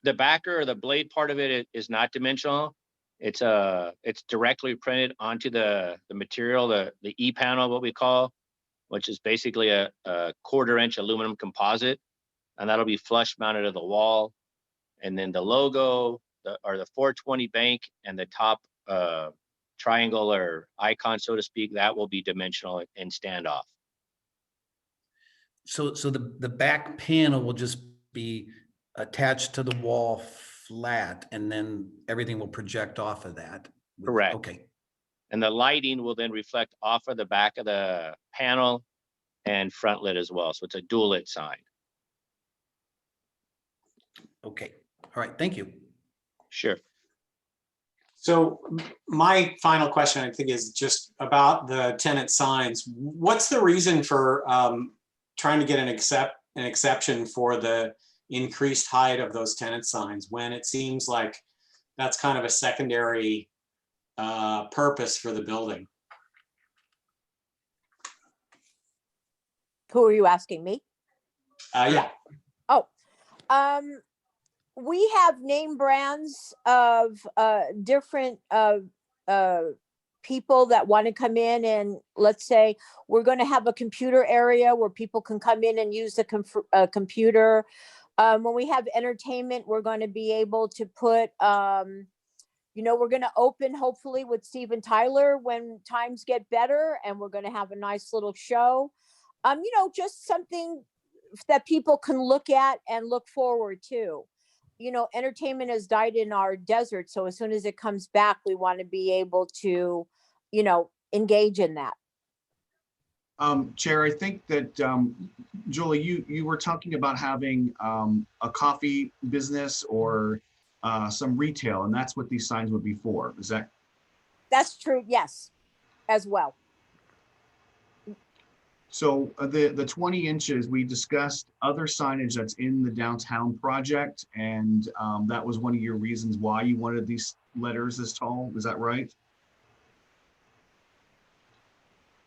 The backer or the blade part of it is not dimensional. It's directly printed onto the material, the E panel, what we call, which is basically a 1/4 inch aluminum composite, and that'll be flush mounted to the wall. And then the logo, or the 420 bank, and the top triangle or icon, so to speak, that will be dimensional and standoff. So the back panel will just be attached to the wall flat, and then everything will project off of that. Correct. Okay. And the lighting will then reflect off of the back of the panel and front lit as well. So it's a dual lit sign. Okay. All right. Thank you. Sure. So my final question, I think, is just about the tenant signs. What's the reason for trying to get an exception for the increased height of those tenant signs when it seems like that's kind of a secondary purpose for the building? Who are you asking, me? Yeah. Oh, we have name brands of different people that want to come in, and let's say we're going to have a computer area where people can come in and use the computer. When we have entertainment, we're going to be able to put, we're going to open hopefully with Steve and Tyler when times get better, and we're going to have a nice little show. Just something that people can look at and look forward to. Entertainment has died in our desert. So as soon as it comes back, we want to be able to, engage in that. Chair, I think that, Julie, you were talking about having a coffee business or some retail, and that's what these signs would be for. Is that? That's true. Yes, as well. So the 20 inches, we discussed other signage that's in the downtown project, and that was one of your reasons why you wanted these letters this tall. Is that right?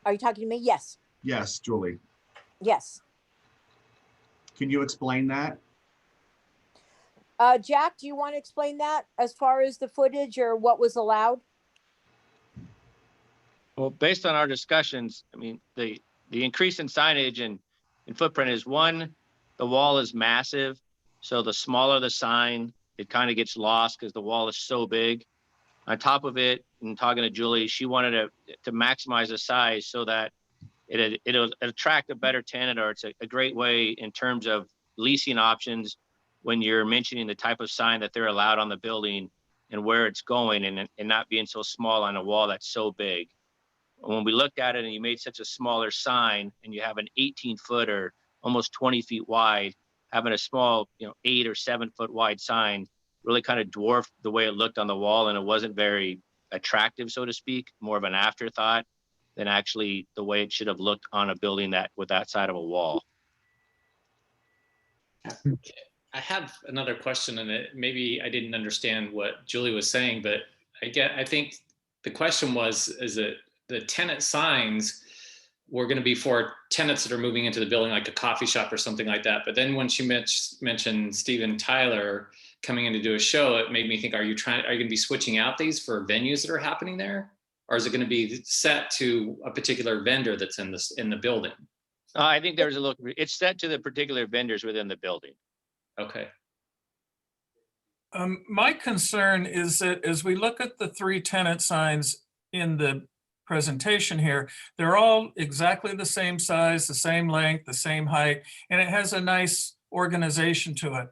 Are you talking to me? Yes. Yes, Julie. Yes. Can you explain that? Jack, do you want to explain that as far as the footage or what was allowed? Well, based on our discussions, I mean, the increase in signage and footprint is one, the wall is massive. So the smaller the sign, it kind of gets lost because the wall is so big. On top of it, and talking to Julie, she wanted to maximize the size so that it'll attract a better tenant, or it's a great way in terms of leasing options when you're mentioning the type of sign that they're allowed on the building and where it's going, and not being so small on a wall that's so big. When we looked at it and you made such a smaller sign and you have an 18-foot or almost 20 feet wide, having a small, 8 or 7 foot wide sign really kind of dwarfed the way it looked on the wall, and it wasn't very attractive, so to speak, more of an afterthought than actually the way it should have looked on a building that with that side of a wall. I have another question, and maybe I didn't understand what Julie was saying, but I think the question was, is it the tenant signs were going to be for tenants that are moving into the building, like a coffee shop or something like that. But then when she mentioned Steven Tyler coming in to do a show, it made me think, are you going to be switching out these for venues that are happening there? Or is it going to be set to a particular vendor that's in the building? I think there's a look, it's set to the particular vendors within the building. Okay. My concern is that as we look at the 3 tenant signs in the presentation here, they're all exactly the same size, the same length, the same height, and it has a nice organization to it.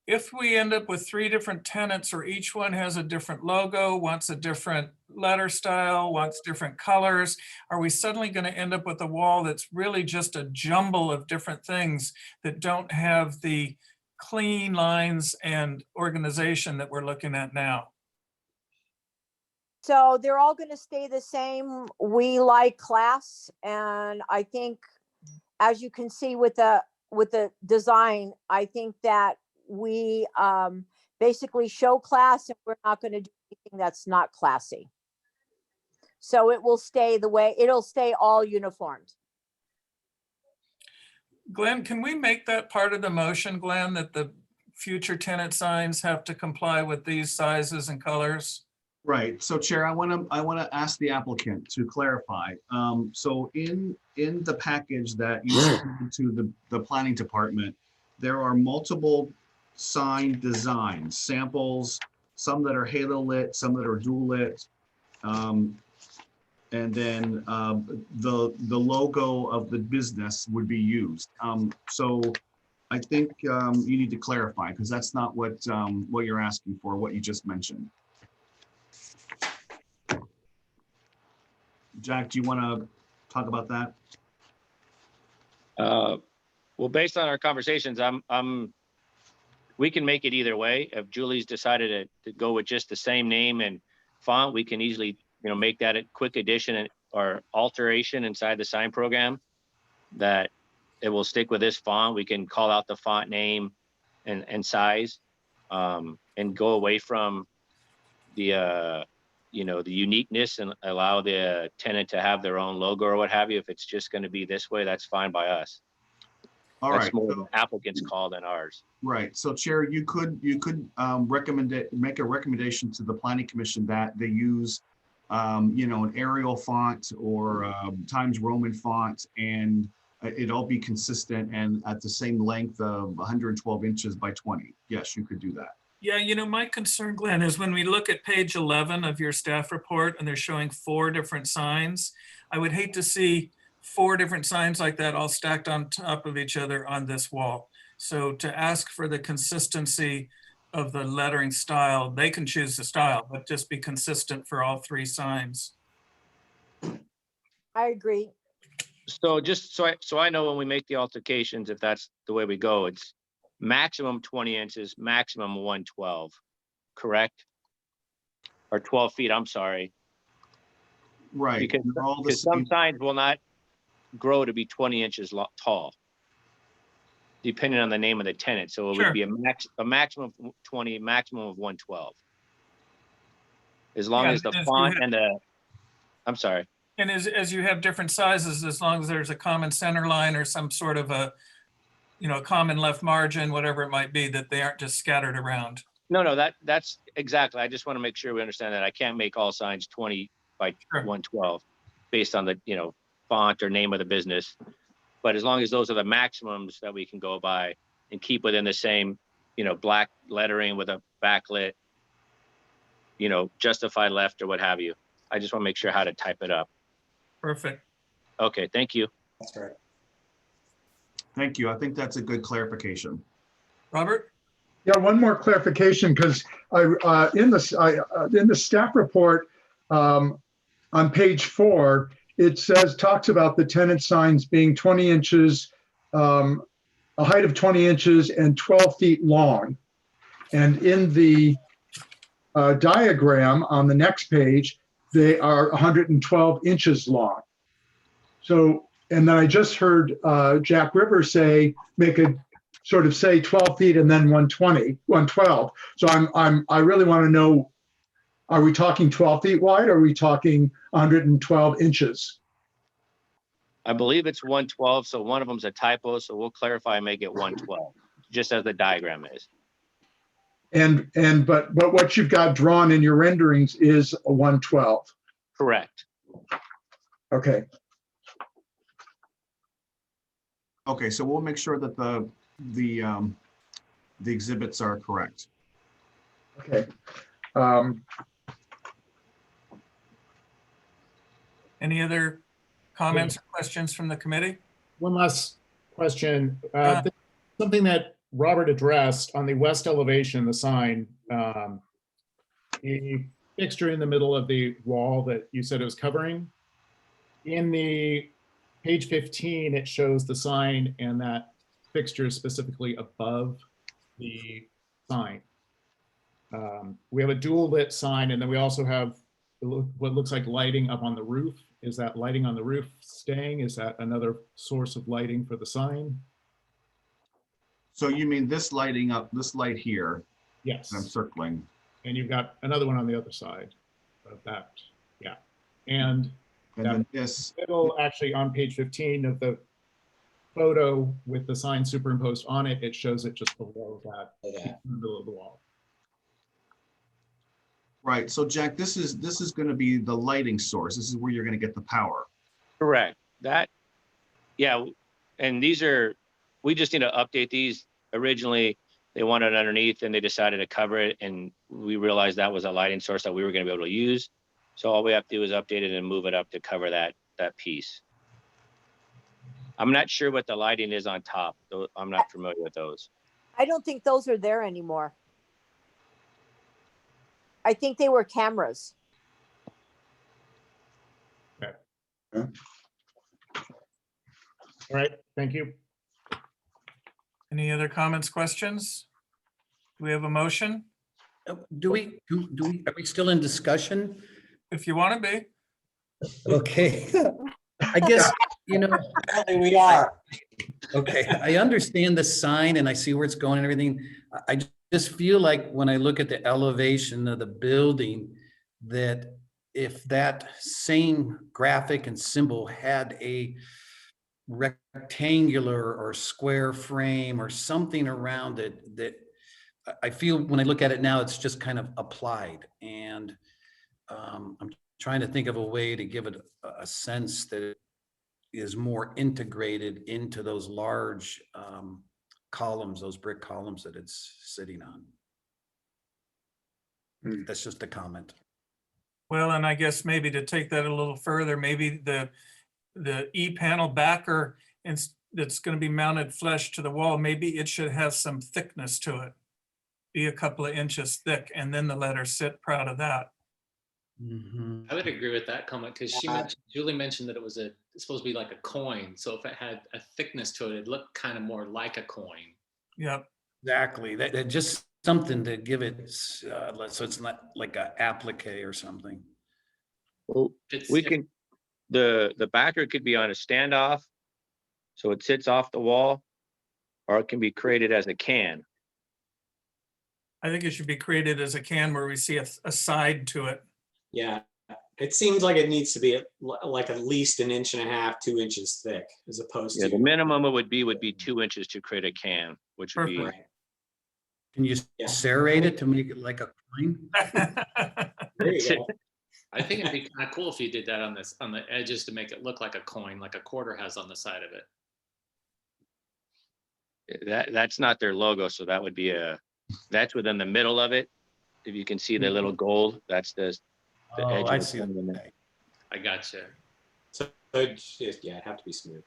If we end up with 3 different tenants, or each one has a different logo, wants a different letter style, wants different colors, are we suddenly going to end up with a wall that's really just a jumble of different things that don't have the clean lines and organization that we're looking at now? So they're all going to stay the same. We like class, and I think, as you can see with the design, I think that we basically show class, and we're not going to do anything that's not classy. So it will stay the way, it'll stay all uniformed. Glenn, can we make that part of the motion, Glenn, that the future tenant signs have to comply with these sizes and colors? Right. So Chair, I want to ask the applicant to clarify. So in the package that you sent to the planning department, there are multiple sign designs, samples, some that are halo lit, some that are dual lit. And then the logo of the business would be used. So I think you need to clarify, because that's not what you're asking for, what you just mentioned. Jack, do you want to talk about that? Well, based on our conversations, we can make it either way. If Julie's decided to go with just the same name and font, we can easily, make that a quick addition or alteration inside the sign program that it will stick with this font. We can call out the font name and size, and go away from the the uniqueness and allow the tenant to have their own logo or what have you. If it's just going to be this way, that's fine by us. All That's right. more of an applicant's call than ours. Right. So Chair, you could make a recommendation to the Planning Commission that they use an Arial font or Times Roman font, and it all be consistent and at the same length of 112 inches by 20. Yes, you could do that. Yeah, my concern, Glenn, is when we look at page 11 of your staff report and they're showing 4 different signs, I would hate to see 4 different signs like that all stacked on top of each other on this wall. So to ask for the consistency of the lettering style, they can choose the style, but just be consistent for all 3 signs. I agree. So just so I know when we make the altercations, if that's the way we go, it's maximum 20 inches, maximum 112, correct? Or 12 feet, I'm sorry. Right. Because They're all the because some same. signs will not grow to be 20 inches tall, depending on the name of the tenant. So it Sure. would be a maximum of 20, maximum of 112. As long as the as you font have- and the, I'm sorry. And as you have different sizes, as long as there's a common center line or some sort of a, common left margin, whatever it might be, that they aren't just scattered around. No, that's exactly. I just want to make sure we understand that I can't make all signs 20 by Sure. 112 based on the, font or name of the business. But as long as those are the maximums that we can go by and keep within the same, black lettering with a backlit, justified left or what have you. I just want to make sure how to type it up. Perfect. Okay, thank you. That's right. Thank you. I think that's a good clarification. Robert? Yeah, one more clarification, because in the staff report on page 4, it talks about the tenant signs being 20 inches, a height of 20 inches and 12 feet long. And in the diagram on the next page, they are 112 inches long. So, and then I just heard Jack Rivers say, say 12 feet and then 112. So I really want to know, are we talking 12 feet wide? Or are we talking 112 inches? I believe it's 112, so one of them's a typo, so we'll clarify and make it 112, just as the diagram is. But what you've got drawn in your renderings is a 112. Correct. Okay. Okay, so we'll make sure that the exhibits are correct. Okay. Any other comments or questions from the committee? One last question. Something that Robert addressed on the west elevation, the sign, the fixture in the middle of the wall that you said it was covering. In the page 15, it shows the sign and that fixture specifically above the sign. We have a dual lit sign, and then we also have what looks like lighting up on the roof. Is that lighting on the roof staying? Is that another source of lighting for the sign? So you mean this lighting up, this light here? Yes. I'm circling. And you've got another one on the other side of that. Yeah. And then this. Middle, actually on page 15 of the photo with the sign superimposed on it, it shows it just below that, in the middle of the wall. Right. So Jack, this is going to be the lighting source. This is where you're going to get the power. Correct. Yeah. And we just need to update these. Originally, they wanted it underneath and they decided to cover it. And we realized that was a lighting source that we were going to be able to use. So all we have to do is update it and move it up to cover that piece. I'm not sure what the lighting is on top. I'm not familiar with those. I don't think those are there anymore. I think they were cameras. Okay. All right. Thank you. Any other comments, questions? Do we have a motion? Are we still in discussion? If you want to be. Okay. I guess, we are. okay, I understand the sign and I see where it's going and everything. I just feel like when I look at the elevation of the building, that if that same graphic and symbol had a rectangular or square frame or something around it, that I feel when I look at it now, it's just kind of applied. And I'm trying to think of a way to give it a sense that it is more integrated into those large columns, those brick columns that it's sitting on. That's just a comment. Well, and I guess maybe to take that a little further, maybe the E-panel backer that's going to be mounted flush to the wall, maybe it should have some thickness to it. Be a couple of inches thick, and then the letters sit proud of that. I would agree with that comment because Julie mentioned that it's supposed to be like a coin. So if it had a thickness to it, it looked kind of more like a coin. Yep. Exactly. That just something to give it, so it's not like a applique or something. Well, we can, the backer could be on a standoff, so it sits off the wall, or it can be created as a can. I think it should be created as a can where we see a side to it. Yeah, it seems like it needs to be like at least 1.5 inches, 2 inches thick, as opposed Yeah, to. the minimum it would be 2 inches to create a can, which would be. Perfect. Can you serrate it to make it like a coin? There you go. I think it'd be kind of cool if you did that on the edges to make it look like a coin, like a quarter has on the side of it. That's not their logo, so that would be that's within the middle of it. If you can see the little gold, that's the edge. I of see. I gotcha. So it'd have to be smooth.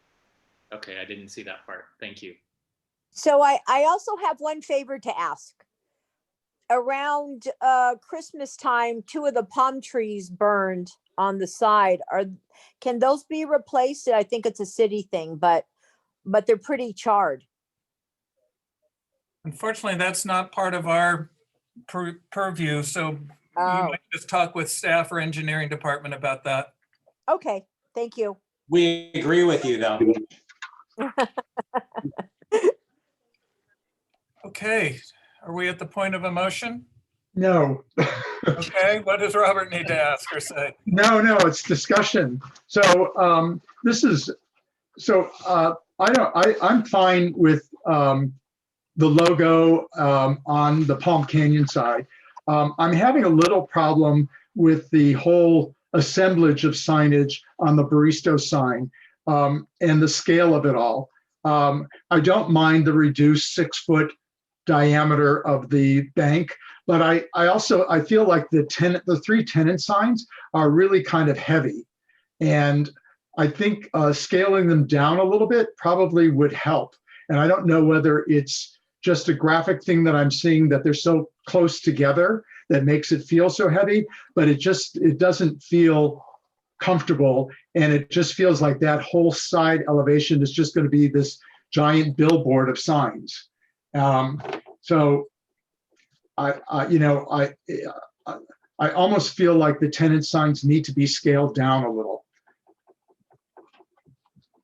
Okay, I didn't see that part. Thank you. So I also have one favor to ask. Around Christmas time, 2 of the palm trees burned on the side. Can those be replaced? I think it's a city thing, but they're pretty charred. Unfortunately, that's not part of our purview, so you might just talk with staff or engineering department about that. Okay, thank you. We agree with you, though. Okay, are we at the point of a motion? No. Okay, what does Robert need to ask or say? No, it's discussion. So I'm fine with the logo on the Palm Canyon side. I'm having a little problem with the whole assemblage of signage on the Barristo sign and the scale of it all. I don't mind the reduced 6-foot diameter of the bank, but I feel like the 3 tenant signs are really kind of heavy. And I think scaling them down a little bit probably would help. And I don't know whether it's just a graphic thing that I'm seeing that they're so close together that makes it feel so heavy, but it doesn't feel comfortable. And it just feels like that whole side elevation is just going to be this giant billboard of signs. So I almost feel like the tenant signs need to be scaled down a little.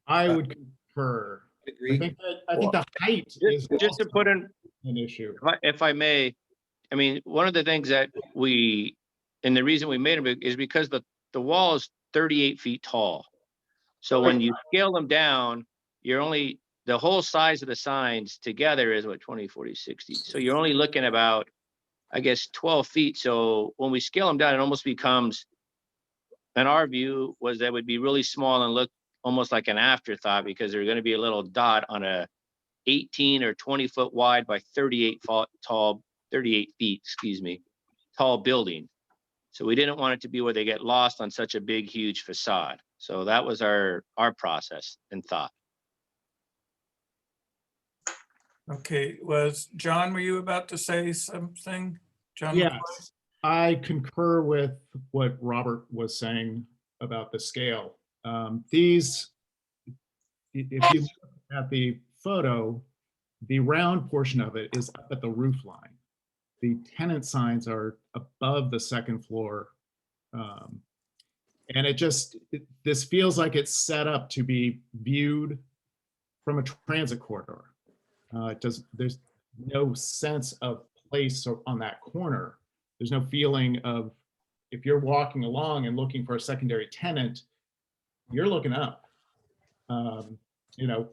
I would concur. I think the height is just to put in an issue. If I may, I mean, one of the things that and the reason we made them is because the wall is 38 feet tall. So when you scale them down, the whole size of the signs together is 20, 40, 60. So you're only looking about, I guess, 12 feet. So when we scale them down, it almost becomes, in our view, was that would be really small and look almost like an afterthought because they're going to be a little dot on a 18 or 20 foot wide by 38 feet, tall building. So we didn't want it to be where they get lost on such a big, huge facade. So that was our process and thought. Okay, John, were you about to say something? John? Yes, I concur with what Robert was saying about the scale. If you look at the photo, the round portion of it is up at the roof line. The tenant signs are above the second floor. And this feels like it's set up to be viewed from a transit corridor. There's no sense of place on that corner. There's no feeling of, if you're walking along and looking for a secondary tenant, you're looking up.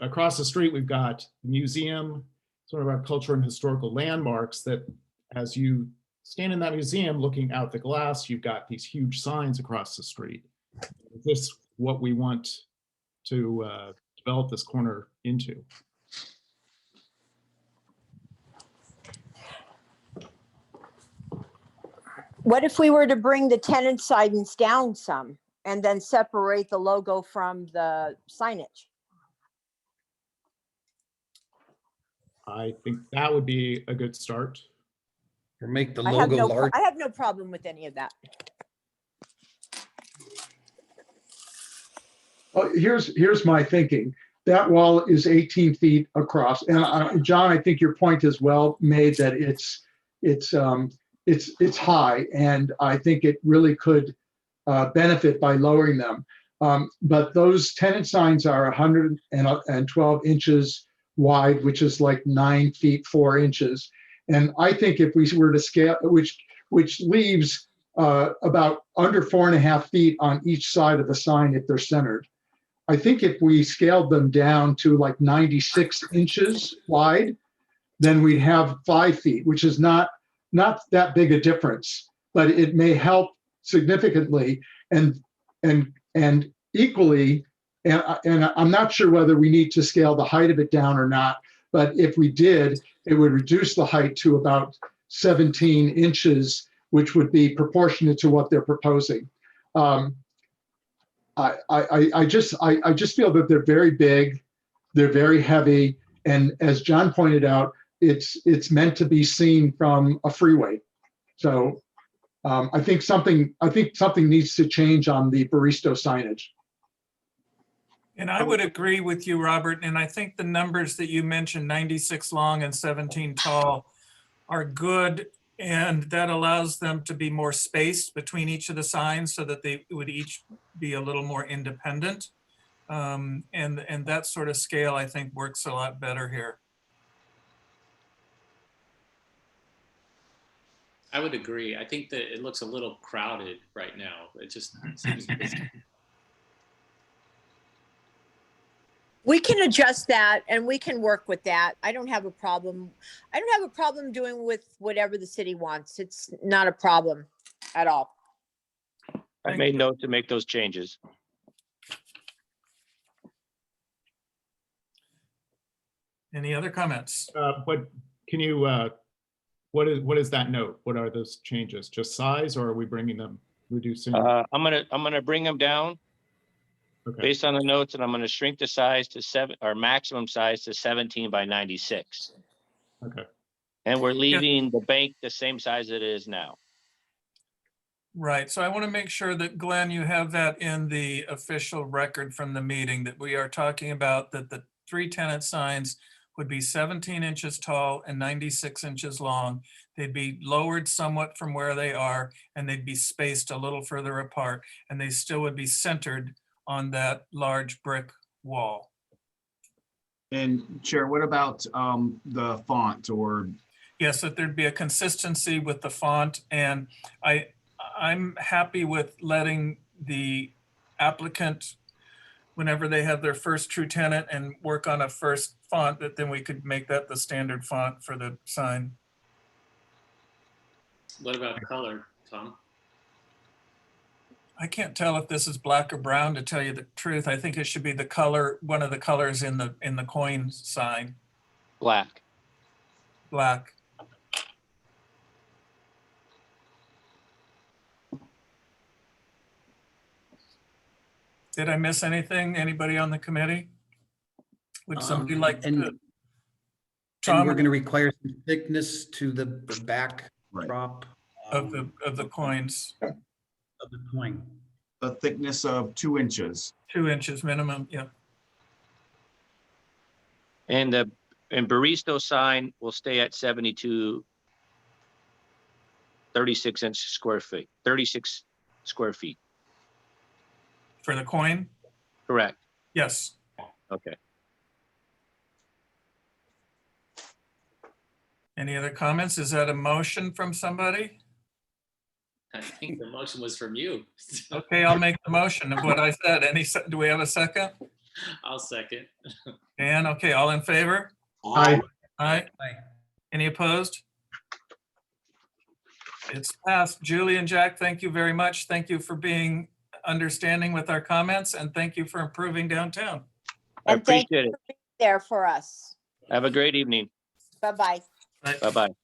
Across the street, we've got the museum, sort of our cultural and historical landmarks that as you stand in that museum looking out the glass, you've got these huge signs across the street. Is this what we want to develop this corner into? What if we were to bring the tenant signs down some and then separate the logo from the signage? I think that would be a good start. Or make the I have logo no, large. I have no problem with any of that. Well, here's my thinking. That wall is 18 feet across, and John, I think your point is well made that it's high, and I think it really could benefit by lowering them. But those tenant signs are 112 inches wide, which is like 9 feet 4 inches. And I think if we were to scale, which leaves about under 4.5 feet on each side of the sign if they're centered. I think if we scaled them down to like 96 inches wide, then we'd have 5 feet, which is not that big a difference, but it may help significantly and equally. And I'm not sure whether we need to scale the height of it down or not, but if we did, it would reduce the height to about 17 inches, which would be proportionate to what they're proposing. I just feel that they're very big, they're very heavy, and as John pointed out, it's meant to be seen from a freeway. So I think something needs to change on the barista signage. And I would agree with you, Robert. And I think the numbers that you mentioned, 96 long and 17 tall, are good. And that allows them to be more spaced between each of the signs so that they would each be a little more independent. And that sort of scale, I think, works a lot better here. I would agree. I think that it looks a little crowded right now. It just seems We can adjust that and we can work with that. I don't have a problem. I don't have a problem doing with whatever the city wants. It's not a problem at all. I made note to make those changes. Any other comments? But can you, what is that note? What are those changes? Just size, or are we bringing them, reducing? I'm gonna bring them down Okay. based on the notes, and I'm gonna shrink the size to 7, or maximum size to 17 by 96. Okay. And we're leaving the bank the same size it is now. Right. So I want to make sure that, Glenn, you have that in the official record from the meeting, that we are talking about that the 3 tenant signs would be 17 inches tall and 96 inches long. They'd be lowered somewhat from where they are, and they'd be spaced a little further apart, and they still would be centered on that large brick wall. And Chair, what about the font or? Yes, that there'd be a consistency with the font, and I'm happy with letting the applicant, whenever they have their first true tenant and work on a first font, that then we could make that the standard font for the sign. What about color, Tom? I can't tell if this is black or brown, to tell you the truth. I think it should be the color, one of the colors in the coin sign, Black. black. Did I miss anything? Anybody on the committee? Would somebody like to? And Tom, we're going to require some thickness to the backdrop of the coins, of the coin. A thickness of 2 inches. 2 inches minimum. Yeah. And the barista sign will stay at 72, 36 square feet. For the coin? Correct. Yes. Okay. Any other comments? Is that a motion from somebody? I think the motion was from you. Okay, I'll make the motion of what I said. Do we have a second? I'll second. Dan, okay, all in favor? Aye. Aye. Any opposed? It's passed. Julie and Jack, thank you very much. Thank you for being understanding with our comments, and thank you for improving downtown. I And thank appreciate you it. for being there for us. Have a great evening. Bye-bye. Bye-bye.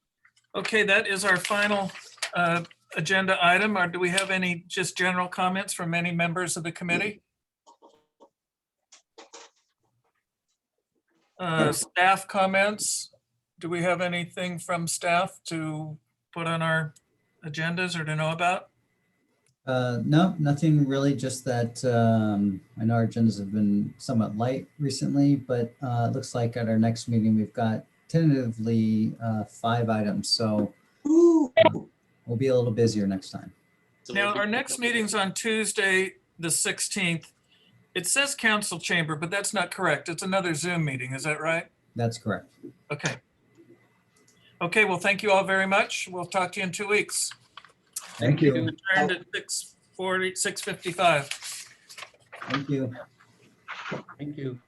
Okay, that is our final agenda item, or do we have any just general comments from any members of the committee? Staff comments. Do we have anything from staff to put on our agendas or to know about? No, nothing really, just that I know our agendas have been somewhat light recently, but it looks like at our next meeting, we've got tentatively 5 items. So we'll be a little busier next time. Now, our next meeting's on Tuesday, the 16th. It says council chamber, but that's not correct. It's another Zoom meeting. Is that right? That's correct. Okay. Okay, well, thank you all very much. We'll talk to you in 2 weeks. Thank you. Adjourned at 6:55. Thank you. Thank you.